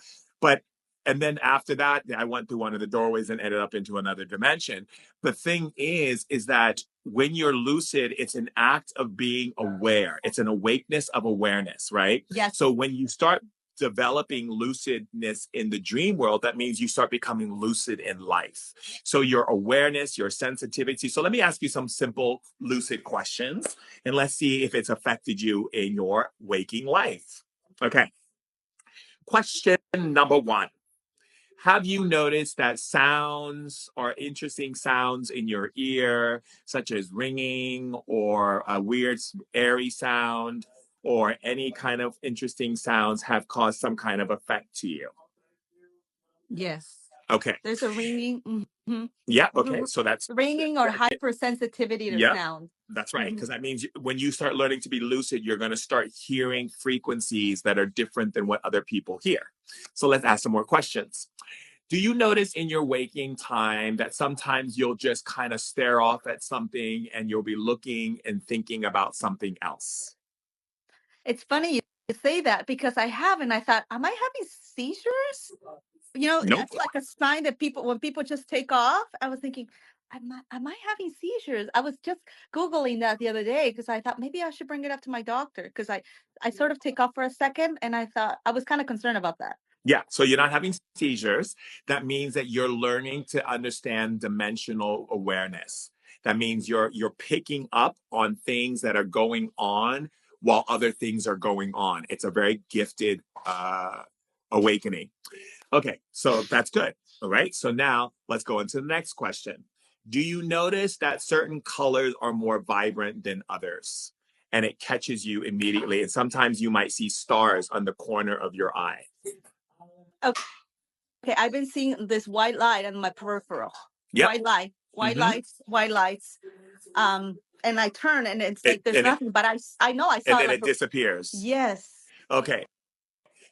A: And then after that, I went through one of the doorways and ended up into another dimension. The thing is that when you're lucid, it's an act of being aware. It's an awakeness of awareness, right?
B: Yes.
A: So when you start developing lucidness in the dream world, that means you start becoming lucid in life. So your awareness, your sensitivity. So let me ask you some simple lucid questions, and let's see if it's affected you in your waking life. Okay. Question number 1. Have you noticed that sounds or interesting sounds in your ear, such as ringing or a weird airy sound or any kind of interesting sounds, have caused some kind of effect to you?
B: Yes.
A: Okay.
B: There's a ringing. Mm-hmm.
A: Yeah. Okay. So that's
B: ringing or hypersensitivity to sound.
A: That's right. Because that means when you start learning to be lucid, you're going to start hearing frequencies that are different than what other people hear. So let's ask some more questions. Do you notice in your waking time that sometimes you'll just kind of stare off at something and you'll be looking and thinking about something else?
B: It's funny you say that because I have, and I thought, am I having seizures?
A: Nope.
B: It's like a sign that when people just take off. I was thinking, am I having seizures? I was just Googling that the other day because I thought maybe I should bring it up to my doctor because I sort of take off for a second and I thought I was kind of concerned about that.
A: Yeah, so you're not having seizures. That means that you're learning to understand dimensional awareness. That means you're picking up on things that are going on while other things are going on. It's a very gifted awakening. Okay, so that's good. All right, so now let's go into the next question. Do you notice that certain colors are more vibrant than others? And it catches you immediately. And sometimes you might see stars on the corner of your eye.
B: Okay, I've been seeing this white light on my peripheral.
A: Yep.
B: White lights. And I turn and it's like there's nothing, but I know I saw
A: and then it disappears.
B: Yes.
A: Okay.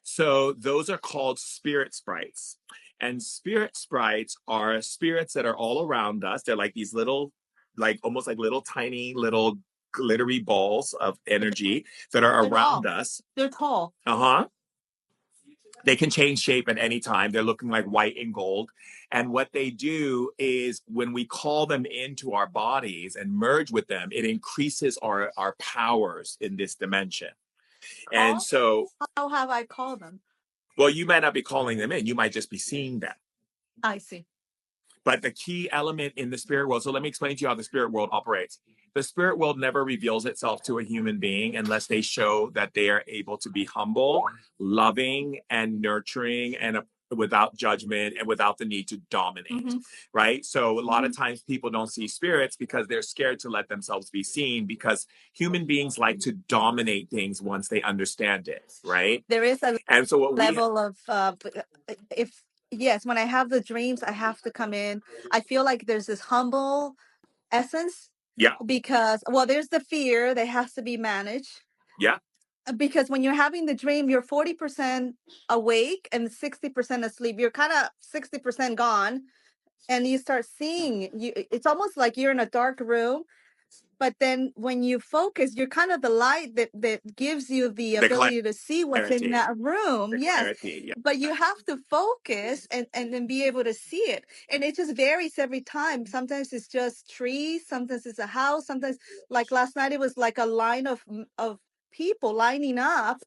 A: So those are called spirit sprites. And spirit sprites are spirits that are all around us. They're like these little, like almost like little tiny little glittery balls of energy that are around us.
B: They're tall.
A: Uh-huh. They can change shape at any time. They're looking like white and gold. And what they do is when we call them into our bodies and merge with them, it increases our powers in this dimension. And so,
B: how have I called them?
A: Well, you might not be calling them in. You might just be seeing them.
B: I see.
A: But the key element in the spirit world, so let me explain to you how the spirit world operates. The spirit world never reveals itself to a human being unless they show that they are able to be humble, loving, and nurturing, and without judgment and without the need to dominate, right? So a lot of times people don't see spirits because they're scared to let themselves be seen, because human beings like to dominate things once they understand it, right?
B: There is a
A: and so what
B: level of yes, when I have the dreams, I have to come in. I feel like there's this humble essence.
A: Yeah.
B: Because there's the fear that has to be managed.
A: Yeah.
B: Because when you're having the dream, you're 40% awake and 60% asleep. You're kind of 60% gone, and you start seeing it's almost like you're in a dark room. But then when you focus, you're kind of the light that gives you the ability to see what's in that room. Yes. But you have to focus and then be able to see it. And it just varies every time. Sometimes it's just trees. Sometimes it's a house. Sometimes, like last night, it was like a line of people lining up.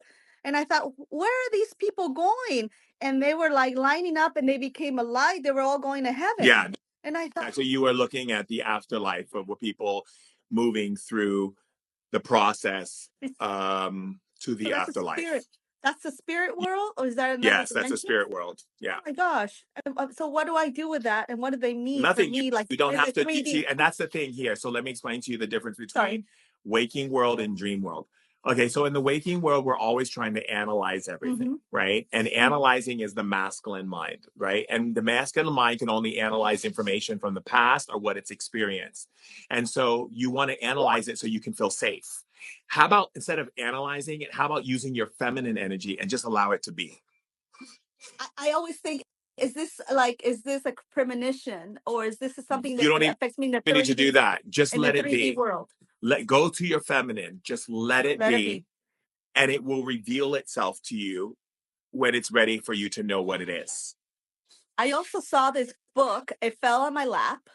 B: And I thought, where are these people going? And they were like lining up and they became a light. They were all going to heaven.
A: Yeah.
B: And I thought,
A: so you were looking at the afterlife of what people moving through the process to the afterlife.
B: That's the spirit world, or is that another
A: Yes,
B: dimension?
A: that's the spirit world. Yeah.
B: Oh my gosh. So what do I do with that? And what do they mean
A: Nothing.
B: for me?
A: You don't have to see, and that's the thing here. So let me explain to you the difference between waking world and dream world. Okay, so in the waking world, we're always trying to analyze everything, right? And analyzing is the masculine mind, right? And the masculine mind can only analyze information from the past or what it's experienced. And so you want to analyze it so you can feel safe. How about instead of analyzing it, how about using your feminine energy and just allow it to be?
B: I always think, is this a premonition, or is this something
A: You
B: that
A: don't even
B: affects me in the
A: need to do
B: 3D,
A: that. Just
B: in the
A: let it
B: 3D
A: be.
B: world?
A: Let go to your feminine. Just let it
B: Let it
A: be.
B: be.
A: And it will reveal itself to you when it's ready for you to know what it is.
B: I also saw this book. It fell on my lap,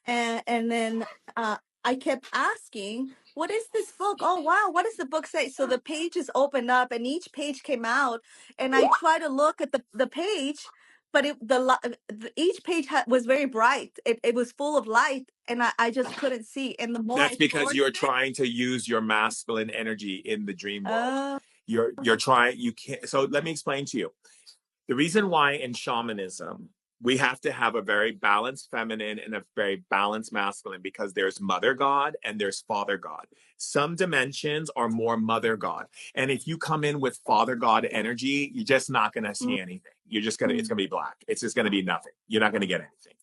B: and then I kept asking, "What is this book? Oh wow, what does the book say?" So the pages opened up, and each page came out, and I tried to look at the page, but each page was very bright. It was full of light, and I just couldn't see. And the more
A: That's
B: I
A: because you're
B: forced it,
A: trying to use your masculine energy in the dream world.
B: uh,
A: You're trying, you can't. So let me explain to you. The reason why in shamanism we have to have a very balanced feminine and a very balanced masculine, because there's mother god and there's father god. Some dimensions are more mother god. And if you come in with father god energy, you're just not going to see anything. You're just going to, it's going to be black. It's just going to be nothing. You're not going to get anything.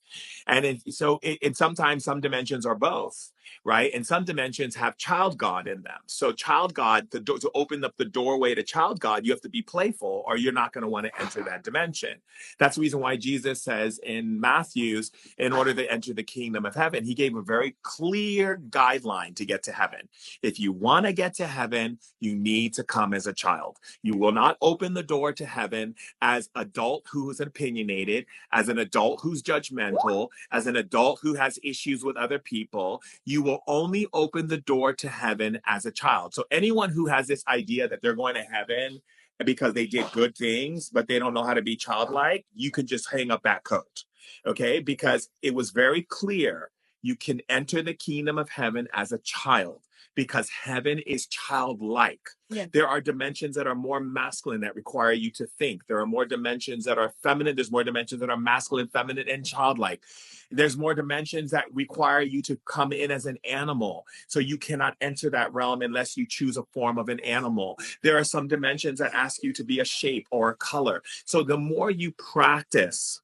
A: And sometimes some dimensions are both, right? And some dimensions have child God in them. So child God, to open up the doorway to child God, you have to be playful, or you're not going to want to enter that dimension. That's the reason why Jesus says in Matthew's, in order to enter the kingdom of heaven, he gave a very clear guideline to get to heaven. If you want to get to heaven, you need to come as a child. You will not open the door to heaven as adult who is opinionated, as an adult who's judgmental, as an adult who has issues with other people. You will only open the door to heaven as a child. So anyone who has this idea that they're going to heaven because they did good things, but they don't know how to be childlike, you can just hang up that coat. Okay? Because it was very clear you can enter the kingdom of heaven as a child, because heaven is childlike. Yeah. There are dimensions that are more masculine that require you to think. There are more dimensions that are feminine. There's more dimensions that are masculine, feminine, and childlike. There's more dimensions that require you to come in as an animal. So you cannot enter that realm unless you choose a form of an animal. There are some dimensions that ask you to be a shape or a color. So the more you practice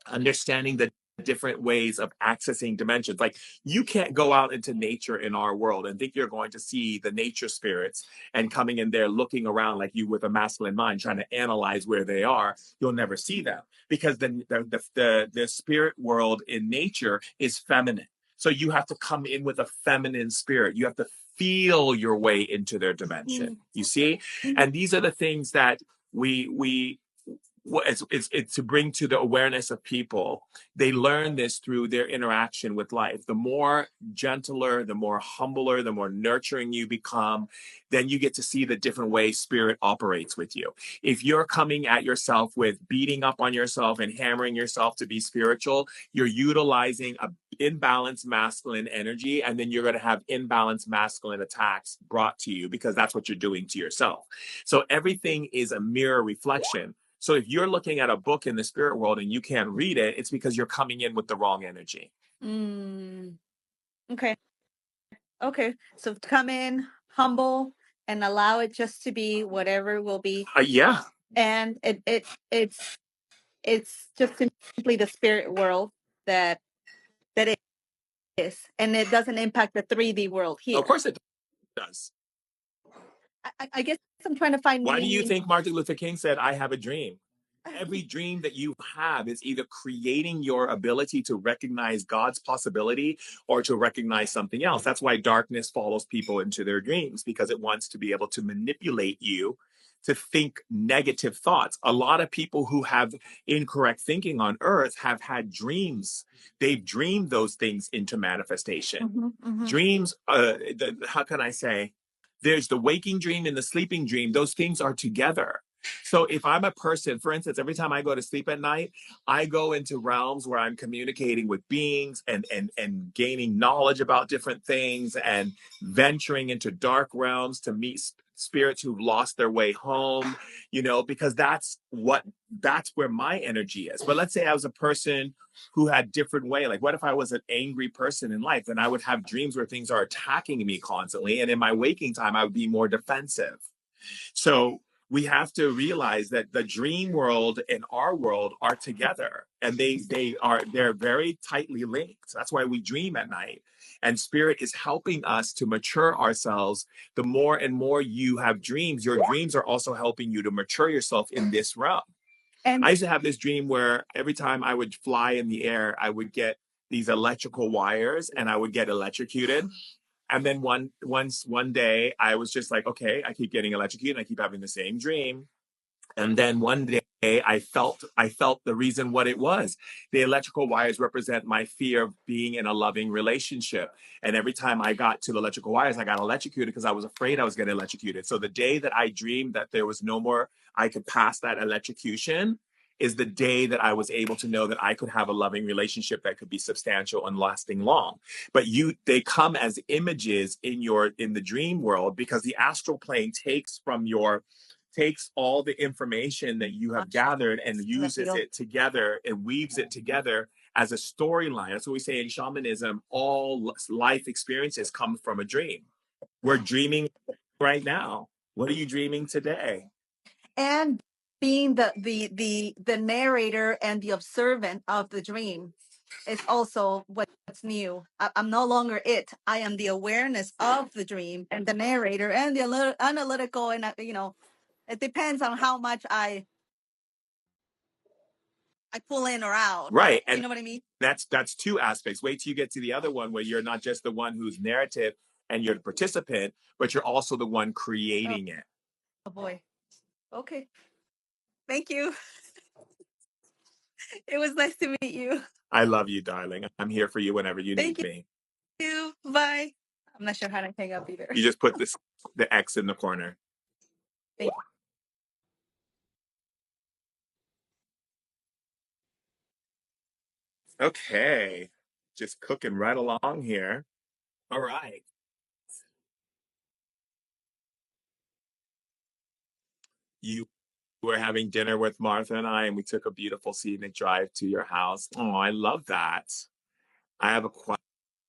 A: understanding the different ways of accessing dimensions. Like, you can't go out into nature in our world and think you're going to see the nature spirits and coming in there looking around like you with a masculine mind trying to analyze where they are. You'll never see them, because the spirit world in nature is feminine. So you have to come in with a feminine spirit. You have to feel your way into their dimension. You see? And these are the things that we it's to bring to the awareness of people. They learn this through their interaction with life. The more gentler, the more humbler, the more nurturing you become, then you get to see the different ways spirit operates with you. If you're coming at yourself with beating up on yourself and hammering yourself to be spiritual, you're utilizing a imbalanced masculine energy, and then you're going to have imbalanced masculine attacks brought to you, because that's what you're doing to yourself. So everything is a mirror reflection. So if you're looking at a book in the spirit world and you can't read it, it's because you're coming in with the wrong energy.
B: Okay. Okay. So come in humble and allow it just to be whatever will be.
A: Yeah.
B: And it's just simply the spirit world that it is, and it doesn't impact the 3D world here.
A: Of course it does.
B: I guess I'm trying to find.
A: Why do you think Martin Luther King said, "I have a dream"? Every dream that you have is either creating your ability to recognize God's possibility or to recognize something else. That's why darkness follows people into their dreams, because it wants to be able to manipulate you to think negative thoughts. A lot of people who have incorrect thinking on earth have had dreams. They've dreamed those things into manifestation. Dreams, how can I say? There's the waking dream and the sleeping dream. Those things are together. So if I'm a person, for instance, every time I go to sleep at night, I go into realms where I'm communicating with beings and gaining knowledge about different things and venturing into dark realms to meet spirits who've lost their way home, because that's where my energy is. But let's say I was a person who had different way. Like, what if I was an angry person in life? Then I would have dreams where things are attacking me constantly. And in my waking time, I would be more defensive. So we have to realize that the dream world and our world are together, and they're very tightly linked. That's why we dream at night. And spirit is helping us to mature ourselves. The more and more you have dreams, your dreams are also helping you to mature yourself in this realm. And I used to have this dream where every time I would fly in the air, I would get these electrical wires and I would get electrocuted. And then one day I was just like, okay, I keep getting electrocuted and I keep having the same dream. And then one day I felt the reason what it was. The electrical wires represent my fear of being in a loving relationship. And every time I got to the electrical wires, I got electrocuted because I was afraid I was getting electrocuted. So the day that I dreamed that there was no more, I could pass that electrocution, is the day that I was able to know that I could have a loving relationship that could be substantial and lasting long. But they come as images in the dream world, because the astral plane takes all the information that you have gathered and uses it together and weaves it together as a storyline. That's what we say in shamanism. All life experiences come from a dream. We're dreaming right now. What are you dreaming today? And being the narrator and the observant of the dream is also what's new. I'm no longer it. I am the awareness of the dream and the narrator and the analytical, and it depends on how much I pull in or out. Right. And you know what I mean? That's two aspects. Wait till you get to the other one, where you're not just the one who's narrative and you're the participant, but you're also the one creating it. Oh boy. Okay. Thank you. It was nice to meet you. I love you, darling. I'm here for you whenever you need me. Thank you. Bye. I'm not sure how to hang up either. You just put the X in the corner. Thank you. Okay. Just cooking right along here. All right. You were having dinner with Martha and I, and we took a beautiful scenic drive to your house. Oh, I love that. I have a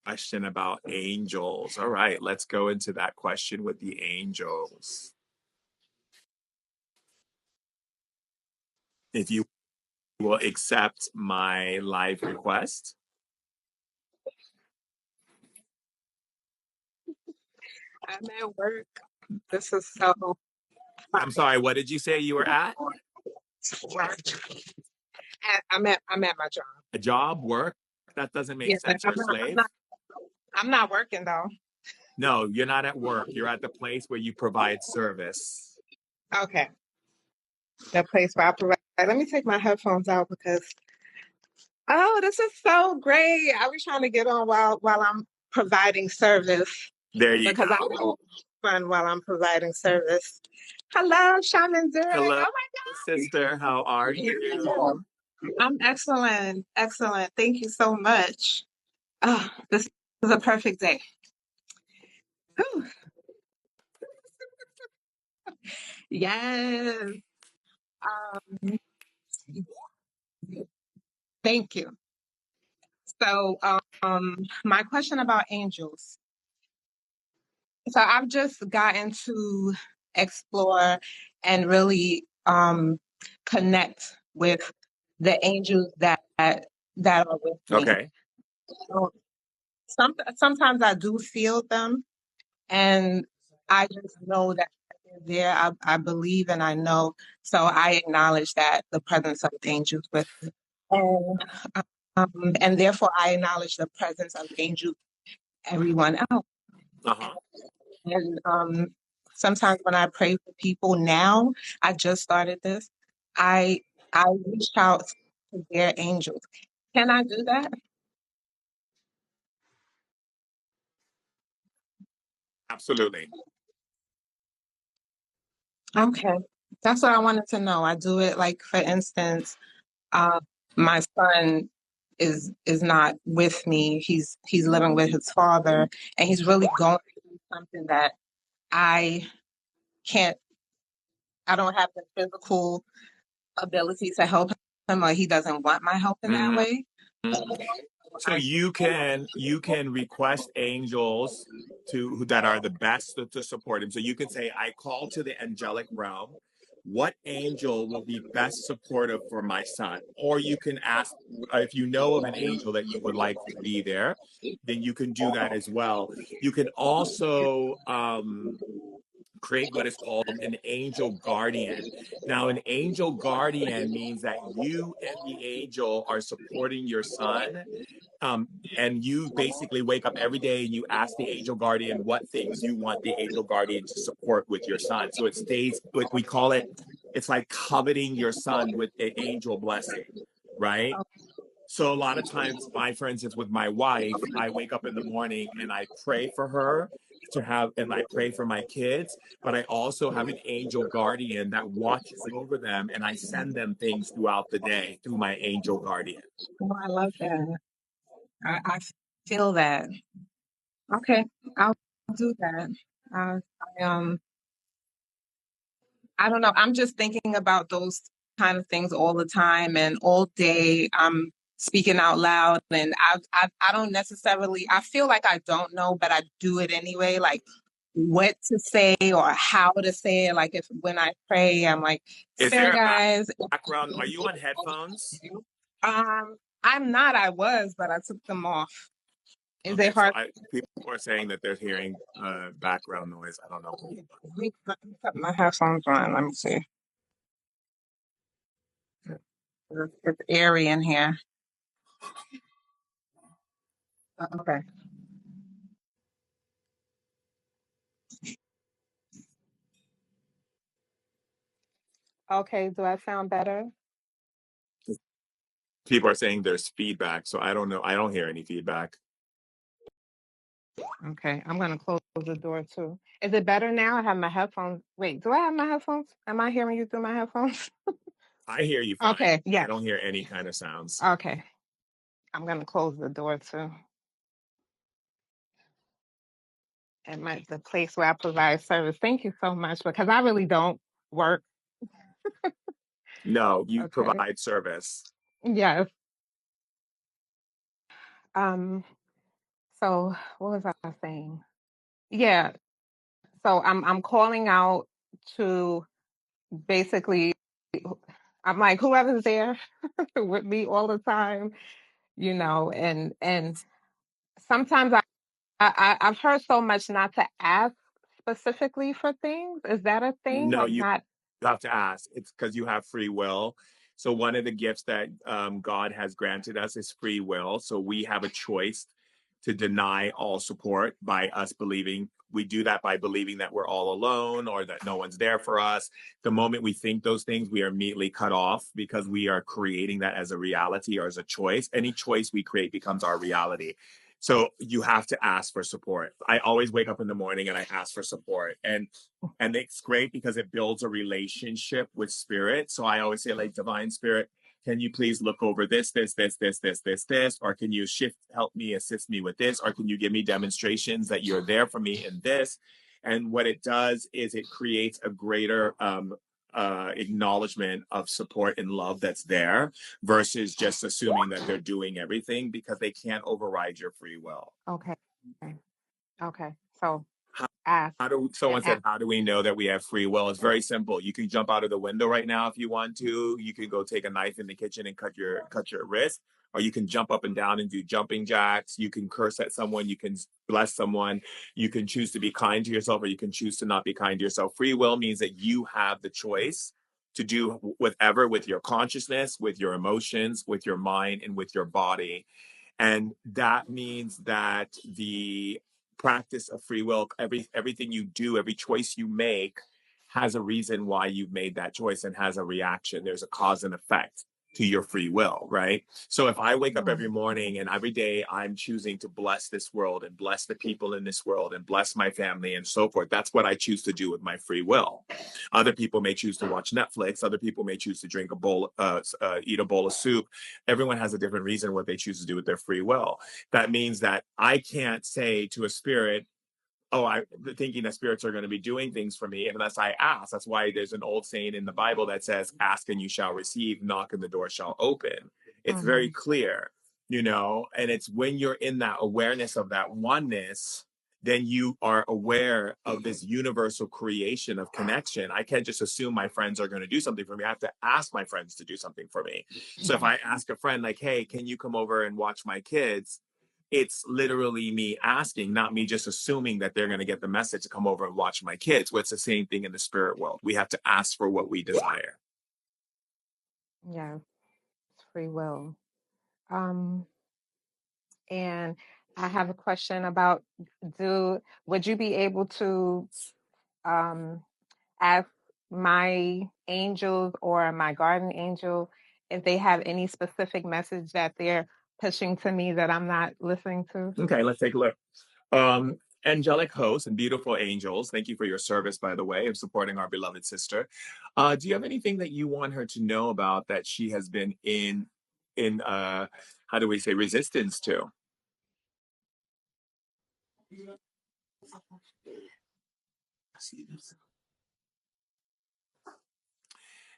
A: question about angels. All right, let's go into that question with the angels. If you will accept my live request.
C: I'm at work. This is so fun.
A: I'm sorry, what did you say you were at?
C: I'm at my job.
A: A job, work? That doesn't make sense. You're a slave?
C: I'm not working though.
A: No, you're not at work. You're at the place where you provide service.
C: Okay. The place where I provide. Let me take my headphones out because this is so great. I was trying to get on while I'm providing service.
A: There you
C: because
A: go.
C: I have fun while I'm providing service. Hello, Shaman Durek.
A: Hello,
C: oh my God.
A: sister. How are you?
C: I'm excellent. Excellent. Thank you so much. Oh, this is a perfect day. Whew. Yes. Um, thank you. So, my question about angels. So I've just gotten to explore and really connect with the angels that are with me.
A: Okay.
C: So sometimes I do feel them, and I just know that they're there. I believe and I know. So I acknowledge that the presence of the angels with me. And therefore I acknowledge the presence of angels, everyone else.
A: Uh-huh.
C: And sometimes when I pray for people now, I just started this, I reach out to their angels. Can I do that?
A: Absolutely.
C: Okay. That's what I wanted to know. I do it like, for instance, my son is not with me. He's living with his father, and he's really going through something that I can't. I don't have the physical ability to help him, or he doesn't want my help in that way.
A: So you can request angels that are the best to support him. So you can say, I call to the angelic realm what angel will be best supportive for my son? Or you can ask, if you know of an angel that you would like to be there, then you can do that as well. You can also create what is called an angel guardian. Now, an angel guardian means that you and the angel are supporting your son. And you basically wake up every day and you ask the angel guardian what things you want the angel guardian to support with your son. So it stays, we call it, it's like coveting your son with an angel blessing, right? So a lot of times, for instance, with my wife, I wake up in the morning and I pray for her and I pray for my kids, but I also have an angel guardian that watches over them and I send them things throughout the day through my angel guardian.
C: Oh, I love that. I feel that. Okay, I'll do that. Uh, I, I don't know. I'm just thinking about those kind of things all the time, and all day I'm speaking out loud. And I don't necessarily. I feel like I don't know, but I do it anyway. Like what to say or how to say it. Like if when I pray, I'm like,
A: Is there
C: Spirit
A: a
C: guys.
A: background? Are you on headphones?
C: I'm not. I was, but I took them off. Is it
A: Okay, so
C: hard?
A: people are saying that they're hearing background noise. I don't know.
C: Let me put my headphones on. Let me see. It's airy in here. Okay. Okay. Do I sound better?
A: People are saying there's feedback, so I don't know. I don't hear any feedback.
C: Okay. I'm gonna close the door too. Is it better now? I have my headphones. Wait, do I have my headphones? Am I hearing you through my headphones?
A: I hear you fine.
C: Okay.
A: I
C: Yes.
A: don't hear any kind of sounds.
C: Okay. I'm gonna close the door too. At the place where I provide service. Thank you so much because I really don't work.
A: No, you
C: Okay.
A: provide service.
C: Yes. Um. So what was I saying? Yeah. So I'm calling out to basically. I'm like whoever's there with me all the time, and sometimes I've heard so much not to ask specifically for things. Is that a thing?
A: No,
C: Like
A: you
C: not.
A: have to ask. It's because you have free will. So one of the gifts that God has granted us is free will. So we have a choice to deny all support by us believing. We do that by believing that we're all alone or that no one's there for us. The moment we think those things, we are immediately cut off because we are creating that as a reality or as a choice. Any choice we create becomes our reality. So you have to ask for support. I always wake up in the morning and I ask for support. And it's great because it builds a relationship with spirit. So I always say, like, divine spirit, can you please look over this, or can you help me, assist me with this, or can you give me demonstrations that you're there for me in this? And what it does is it creates a greater acknowledgement of support and love that's there versus just assuming that they're doing everything because they can't override your free will.
C: Okay. Okay. So
A: How,
C: ask
A: someone
C: and
A: said,
C: ask.
A: how do we know that we have free will? It's very simple. You can jump out of the window right now if you want to. You can go take a knife in the kitchen and cut your wrist, or you can jump up and down and do jumping jacks. You can curse at someone. You can bless someone. You can choose to be kind to yourself, or you can choose to not be kind to yourself. Free will means that you have the choice to do whatever with your consciousness, with your emotions, with your mind, and with your body. And that means that the practice of free will, everything you do, every choice you make has a reason why you've made that choice and has a reaction. There's a cause and effect to your free will, right? So if I wake up every morning and every day I'm choosing to bless this world and bless the people in this world and bless my family and so forth, that's what I choose to do with my free will. Other people may choose to watch Netflix. Other people may choose to eat a bowl of soup. Everyone has a different reason what they choose to do with their free will. That means that I can't say to a spirit, oh, I'm thinking that spirits are going to be doing things for me unless I ask. That's why there's an old saying in the Bible that says, ask and you shall receive, knock and the door shall open. It's very clear, and it's when you're in that awareness of that oneness then you are aware of this universal creation of connection. I can't just assume my friends are going to do something for me. I have to ask my friends to do something for me. So if I ask a friend, like, hey, can you come over and watch my kids? It's literally me asking, not me just assuming that they're going to get the message to come over and watch my kids. Well, it's the same thing in the spirit world. We have to ask for what we desire.
C: Yeah, it's free will. And I have a question about would you be able to um, ask my angels or my guardian angel if they have any specific message that they're pushing to me that I'm not listening to?
A: Okay, let's take a look. Angelic hosts and beautiful angels, thank you for your service, by the way, of supporting our beloved sister. Do you have anything that you want her to know about that she has been in how do we say, resistance to?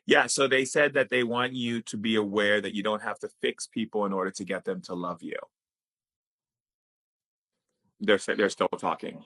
A: Yeah, so they said that they want you to be aware that you don't have to fix people in order to get them to love you. They're still talking.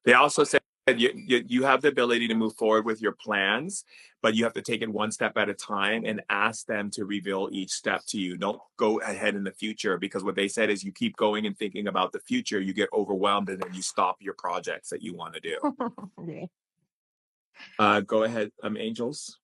A: They also said you have the ability to move forward with your plans, but you have to take it one step at a time and ask them to reveal each step to you. Don't go ahead in the future, because what they said is you keep going and thinking about the future, you get overwhelmed, and then you stop your projects that you want to do.
C: Yeah.
A: Go ahead, angels.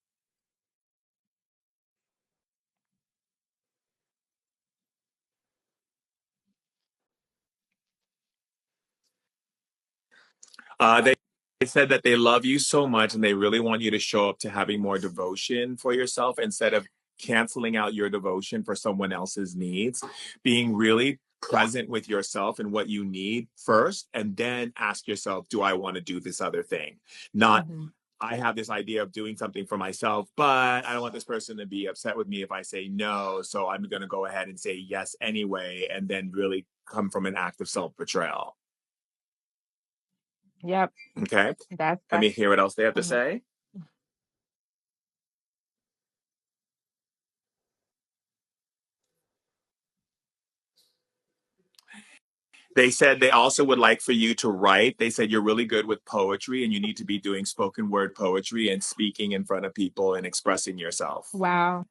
A: They said that they love you so much and they really want you to show up to having more devotion for yourself instead of canceling out your devotion for someone else's needs. Being really present with yourself and what you need first, and then ask yourself, do I want to do this other thing? Not, I have this idea of doing something for myself, but I don't want this person to be upset with me if I say no. So I'm going to go ahead and say yes anyway, and then really come from an act of self betrayal.
C: Yep.
A: Okay.
C: That's
A: Let me hear what else they have to
C: Mhm.
A: say. They said they also would like for you to write. They said you're really good with poetry and you need to be doing spoken word poetry and speaking in front of people and expressing yourself.
C: Wow.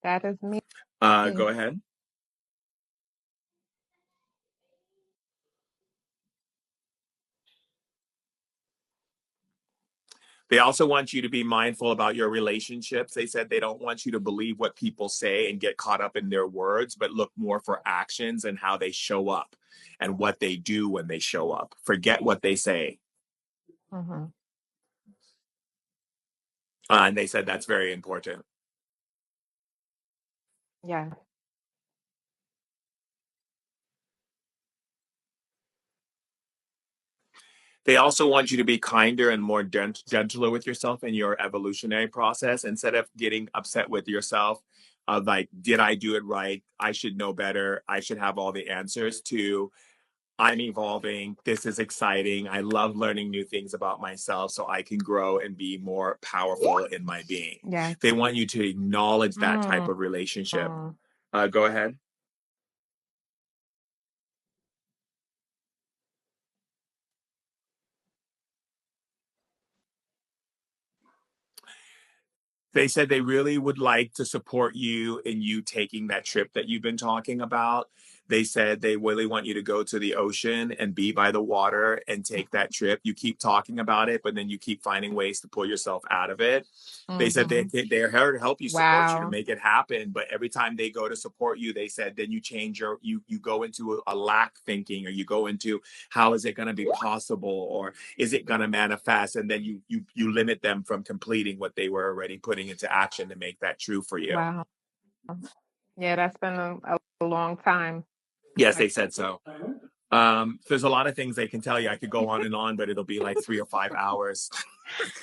C: That is me.
A: Go ahead. They also want you to be mindful about your relationships. They said they don't want you to believe what people say and get caught up in their words, but look more for actions and how they show up and what they do when they show up. Forget what they say.
C: Mm-hmm.
A: And they said that's very important.
C: Yeah.
A: They also want you to be kinder and more gentler with yourself in your evolutionary process. Instead of getting upset with yourself, of like, did I do it right? I should know better. I should have all the answers. To, I'm evolving. This is exciting. I love learning new things about myself so I can grow and be more powerful in my being.
C: Yeah.
A: They want you to acknowledge that type of relationship. Go ahead. They said they really would like to support you in you taking that trip that you've been talking about. They said they really want you to go to the ocean and be by the water and take that trip. You keep talking about it, but then you keep finding ways to pull yourself out of it. They said they're here to help you, support you, to
C: Wow.
A: make it happen. But every time they go to support you, they said then you change you go into a lack thinking, or you go into, how is it going to be possible, or is it going to manifest? And then you limit them from completing what they were already putting into action to make that true for you.
C: Wow. Yeah, that's been a long time.
A: Yes, they said so. There's a lot of things they can tell you. I could go on and on, but it'll be like 3 or 5 hours.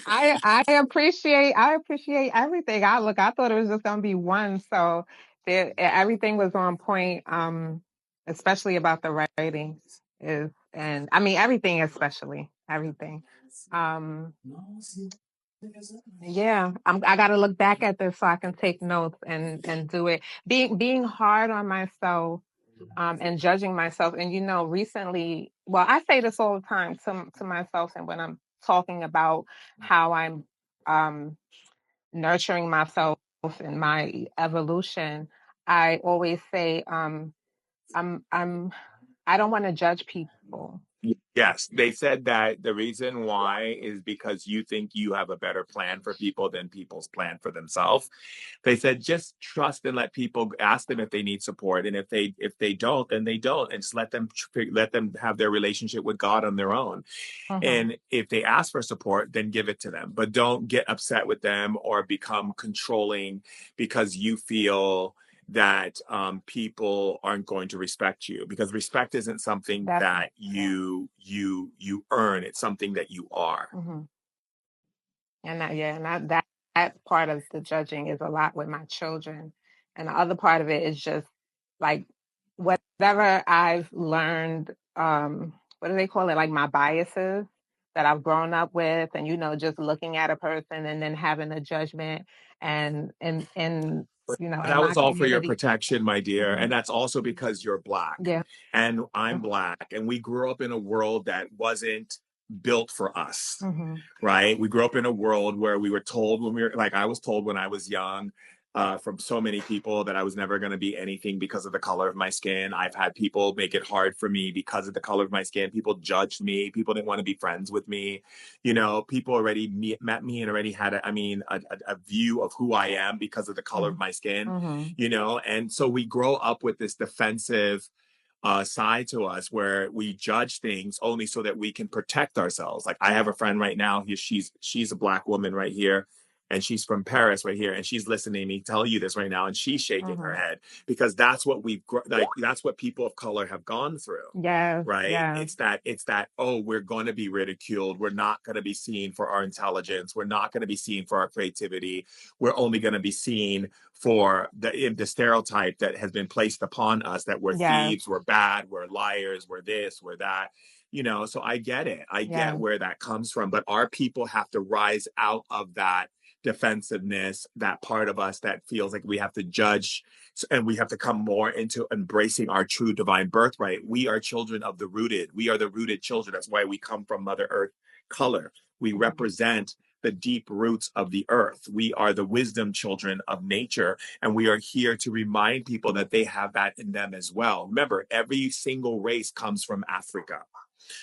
C: I appreciate everything. I thought it was just gonna be one, so everything was on point. Especially about the writing and I mean everything, especially everything. Um, Yeah, I got to look back at this so I can take notes and do it. Being hard on myself, and judging myself. And recently, well, I say this all the time to myself, and when I'm talking about how I'm um, nurturing myself in my evolution, I always say, I don't want to judge people.
A: Yes, they said that the reason why is because you think you have a better plan for people than people's plan for themselves. They said just trust and let people ask them if they need support, and if they don't, then they don't, and just let them have their relationship with God on their own.
C: Mm-hmm.
A: And if they ask for support, then give it to them, but don't get upset with them or become controlling because you feel that people aren't going to respect you, because respect isn't something that you earn. It's something that you are.
C: Mm-hmm. And that part of the judging is a lot with my children, and the other part of it is just like whatever I've learned. What do they call it? Like my biases that I've grown up with, and just looking at a person and then having a judgment, and in
A: That
C: my
A: was all for your
C: community.
A: protection, my dear.
C: Mm-hmm.
A: And that's also because you're Black.
C: Yeah.
A: And I'm Black. And we grew up in a world that wasn't built for us,
C: Mm-hmm.
A: right? We grew up in a world where we were told I was told when I was young, from so many people, that I was never going to be anything because of the color of my skin. I've had people make it hard for me because of the color of my skin. People judged me. People didn't want to be friends with me. People already met me and already had a view of who I am because of the color of my skin.
C: Mm-hmm.
A: And so we grow up with this defensive side to us where we judge things only so that we can protect ourselves. Like I have a friend right now. She's a Black woman right here, and she's from Paris right here, and she's listening to me tell you this right now, and she's shaking her head because that's what that's what people of color have gone through.
C: Yes.
A: Right?
C: Yeah.
A: It's that, oh, we're going to be ridiculed. We're not going to be seen for our intelligence. We're not going to be seen for our creativity. We're only going to be seen for the stereotype that has been placed upon us, that we're thieves, we're bad, we're liars, we're this, we're that. So I get it. I get where that comes from. But our people have to rise out of that defensiveness, that part of us that feels like we have to judge, and we have to come more into embracing our true divine birthright. We are children of the rooted. We are the rooted children. That's why we come from Mother Earth color. We represent the deep roots of the earth. We are the wisdom children of nature, and we are here to remind people that they have that in them as well. Remember, every single race comes from Africa.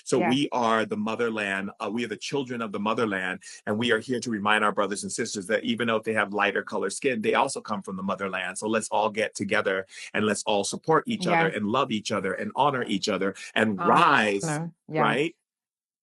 A: So we are the motherland. We are the children of the motherland, and we are here to remind our brothers and sisters that even though if they have lighter color skin, they also come from the motherland. So let's all get together and let's all support each other and love each other and honor each other and rise, right?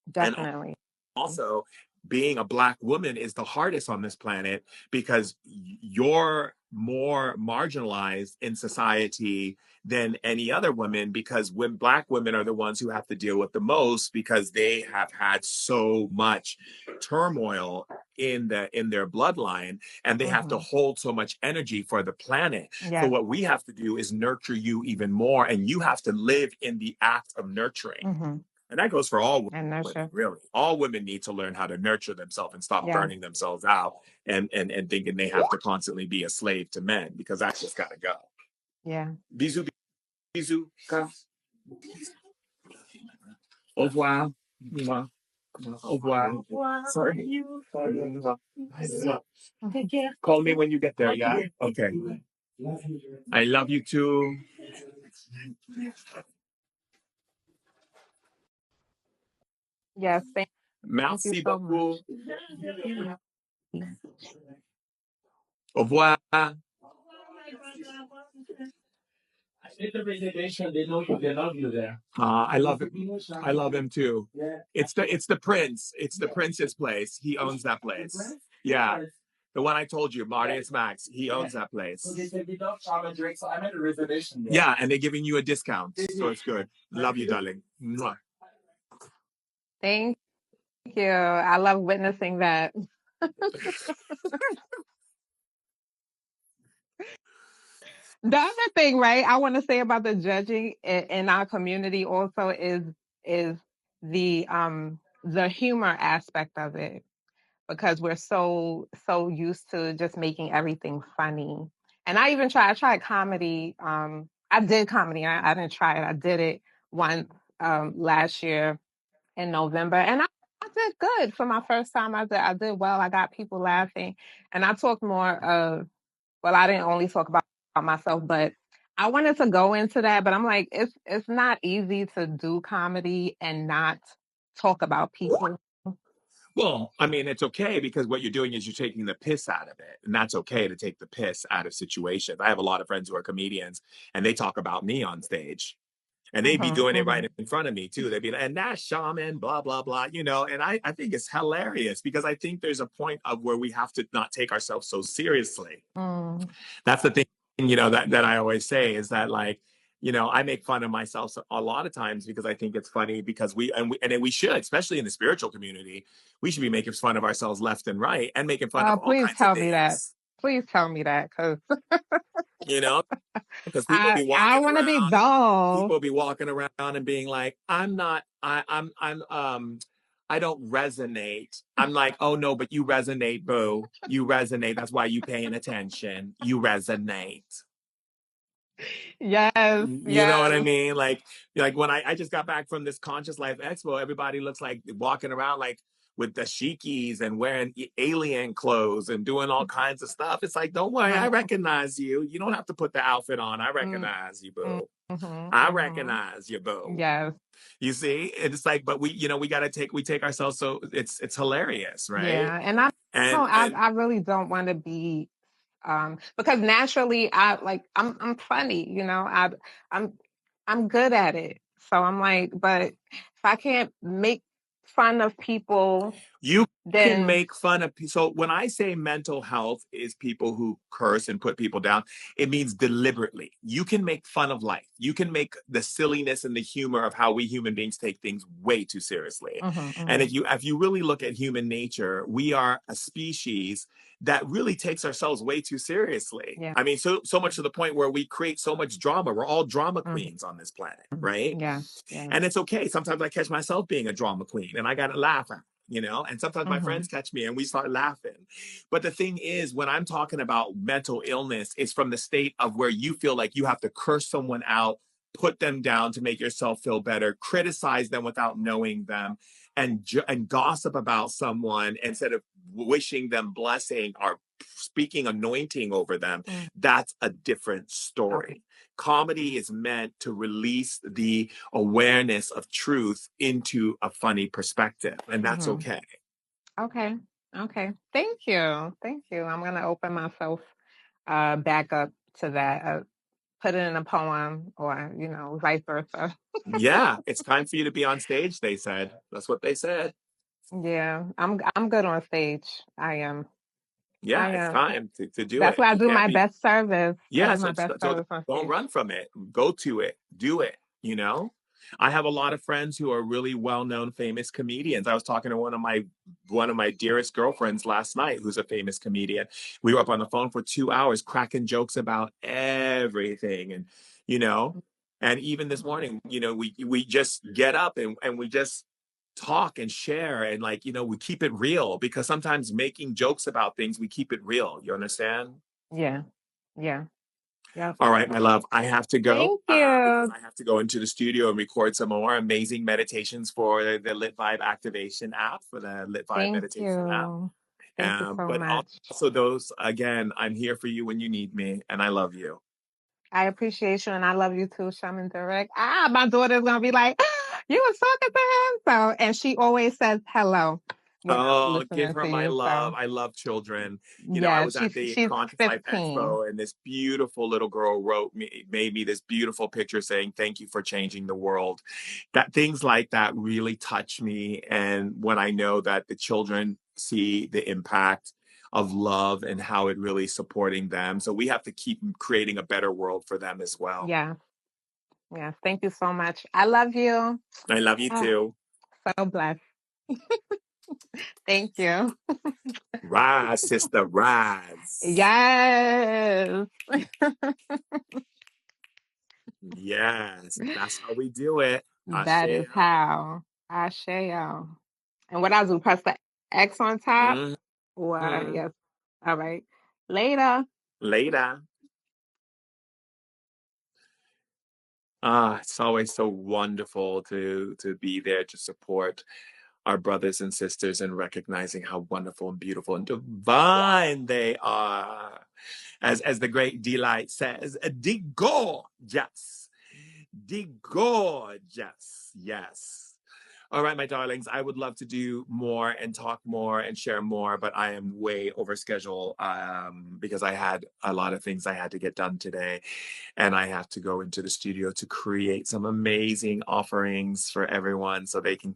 C: Definitely.
A: And also, being a Black woman is the hardest on this planet because you're more marginalized in society than any other women, because when Black women are the ones who have to deal with the most because they have had so much turmoil in their bloodline, and they have to hold so much energy for the planet. So what we have to do is nurture you even more, and you have to live in the act of nurturing. And that goes for all women, really. All women need to learn how to nurture themselves and stop burning themselves out and thinking they have to constantly be a slave to men, because that's just got to go.
C: Yeah.
A: Bisous, bisous. Au revoir. Au revoir. Sorry. Call me when you get there, yeah? Okay. I love you too.
C: Yes. Thank
A: Merci
C: you so
A: beaucoup.
C: much.
A: Au revoir.
D: They know you. They love you there.
A: I love it. I love him too. It's the prince. It's the prince's place. He owns that place. Yeah. The one I told you, Marius Max, he owns that place.
D: So they said we love Shaman Durek, so I made a reservation there.
A: Yeah, and they're giving you a discount. So it's good. Love you, darling. Mwah.
C: Thank you. I love witnessing that. The other thing, right, I want to say about the judging in our community also is the humor aspect of it. because we're so used to just making everything funny. And I tried comedy. I did comedy. I didn't try it. I did it once last year in November, and I did good for my first time. I did well. I got people laughing, and I talked more of, well, I didn't only talk about myself, but I wanted to go into that. But I'm like, it's not easy to do comedy and not talk about people.
A: Well, I mean, it's okay because what you're doing is you're taking the piss out of it. And that's okay to take the piss out of situations. I have a lot of friends who are comedians and they talk about me on stage. And they'd be doing it right in front of me too. They'd be like, and that's Shaman, blah, blah, blah, you know. And I think it's hilarious because I think there's a point of where we have to not take ourselves so seriously. That's the thing, you know, that I always say is that, like, you know, I make fun of myself a lot of times because I think it's funny because we should, especially in the spiritual community, we should be making fun of ourselves left and right and making fun of all
C: Please
A: kinds of
C: tell me that.
A: things.
C: Please tell me that, because
A: you know, because people be
C: I
A: walking
C: want to be
A: around,
C: dull.
A: people be walking around and being like, I don't resonate. I'm like, oh no, but you resonate, boo. You resonate. That's why you paying attention. You resonate.
C: Yes,
A: You know what I mean? Like when I just got back from this Conscious Life Expo, everybody looks like walking around like with dashikis and wearing alien clothes and doing all kinds of stuff. It's like, don't worry, I recognize you. You don't have to put the outfit on. I recognize you, boo. I recognize you, boo.
C: Yes.
A: You see, it's like, but we gotta take ourselves, so it's hilarious, right?
C: Yeah, and I really don't want to be, because naturally I'm funny, you know. I'm good at it, so I'm like, but if I can't make fun of people,
A: you
C: then
A: can make fun of people. So when I say mental health is people who curse and put people down, it means deliberately. You can make fun of life. You can make the silliness and the humor of how we human beings take things way too seriously. And if you really look at human nature, we are a species that really takes ourselves way too seriously.
C: Yeah.
A: I mean, so much to the point where we create so much drama. We're all drama queens on this planet, right?
C: Yeah.
A: And it's okay. Sometimes I catch myself being a drama queen and I gotta laugh at it, you know, and sometimes my friends catch me and we start laughing. But the thing is, when I'm talking about mental illness, it's from the state of where you feel like you have to curse someone out, put them down to make yourself feel better, criticize them without knowing them, and gossip about someone instead of wishing them blessing or speaking anointing over them. That's a different story. Okay. Comedy is meant to release the awareness of truth into a funny perspective, and that's okay.
C: Okay. Thank you. I'm gonna open myself back up to that. Put it in a poem, or vice versa.
A: Yeah, it's time for you to be on stage. They said that's what they said.
C: Yeah, I'm good on stage. I am.
A: Yeah, it's time to do
C: That's
A: it.
C: why I do my best service.
A: Yeah, so don't run from it. Go to it. Do it. You know, I have a lot of friends who are really well-known, famous comedians. I was talking to one of my dearest girlfriends last night, who's a famous comedian. We were up on the phone for 2 hours, cracking jokes about everything, and and even this morning, we just get up and we just talk and share and we keep it real, because sometimes making jokes about things, we keep it real. You understand?
C: Yeah.
A: All right, my love, I have to go.
C: Thank you.
A: Because I have to go into the studio and record some more amazing meditations for the Lit Vibe Activation app, for the Lit Vibe Meditation app.
C: Thank you so
A: but
C: much.
A: Also, those, again, I'm here for you when you need me, and I love you.
C: I appreciate you, and I love you too, Shaman Durek. My daughter's gonna be like, you was talking to him, so, and she always says hello.
A: Give her my love. I love children. I was at the Conscious Life Expo, and this beautiful little girl made me this beautiful picture saying, "Thank you for changing the world." That things like that really touch me, and when I know that the children see the impact of love and how it really supporting them, so we have to keep creating a better world for them as well.
C: Yeah. Thank you so much. I love you.
A: I love you too.
C: So blessed. Thank you.
A: Rise, sister, rise.
C: Yes.
A: Yes, that's how we do it.
C: That is how. Asheo. And what I do, press the X on top.
A: Mhm.
C: Or yes. All right. Later.
A: Later. It's always so wonderful to be there to support our brothers and sisters and recognizing how wonderful and beautiful and divine they are. As the great Delight says, de gorgeous. De gorgeous. Yes. All right, my darlings, I would love to do more and talk more and share more, but I am way over schedule because I had a lot of things I had to get done today. And I have to go into the studio to create some amazing offerings for everyone so they can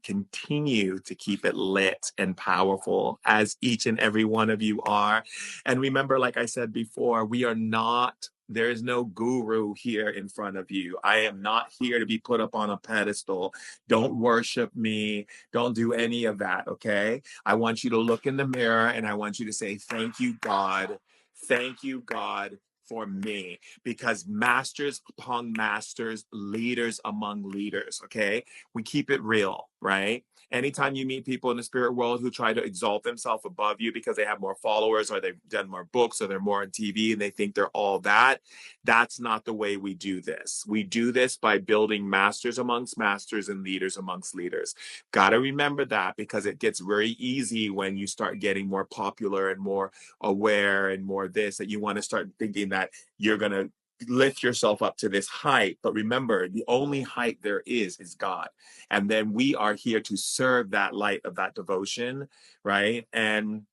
A: continue to keep it lit and powerful as each and every one of you are. And remember, like I said before, we are not, there is no guru here in front of you. I am not here to be put up on a pedestal. Don't worship me. Don't do any of that, okay? I want you to look in the mirror and I want you to say, thank you, God. Thank you, God, for me, because masters upon masters, leaders among leaders, okay? We keep it real, right? Anytime you meet people in the spirit world who try to exalt themselves above you because they have more followers or they've done more books or they're more on TV and they think they're all that, that's not the way we do this. We do this by building masters amongst masters and leaders amongst leaders. Got to remember that because it gets very easy when you start getting more popular and more aware and more this, that you want to start thinking that you're going to lift yourself up to this height. But remember, the only height there is God. And then we are here to serve that light of that devotion, right? And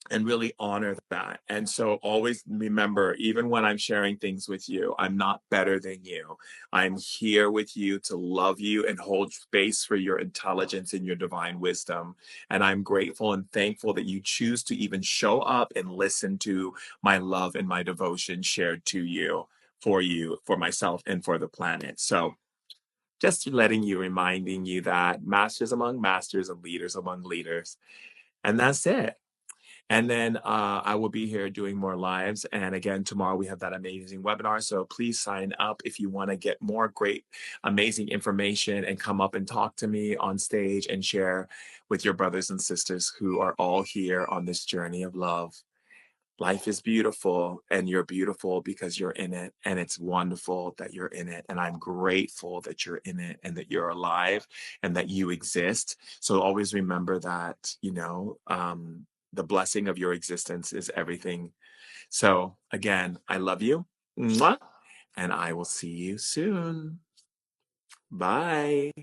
A: really honor that. And so always remember, even when I'm sharing things with you, I'm not better than you. I'm here with you to love you and hold space for your intelligence and your divine wisdom. And I'm grateful and thankful that you choose to even show up and listen to my love and my devotion shared to you, for myself, and for the planet. So just letting you, reminding you that masters among masters and leaders among leaders. And that's it. And then I will be here doing more lives. And again, tomorrow we have that amazing webinar. So please sign up if you want to get more great, amazing information and come up and talk to me on stage and share with your brothers and sisters who are all here on this journey of love. Life is beautiful and you're beautiful because you're in it. And it's wonderful that you're in it. And I'm grateful that you're in it and that you're alive and that you exist. So always remember that, the blessing of your existence is everything. So again, I love you. Mwah, and I will see you soon. Bye.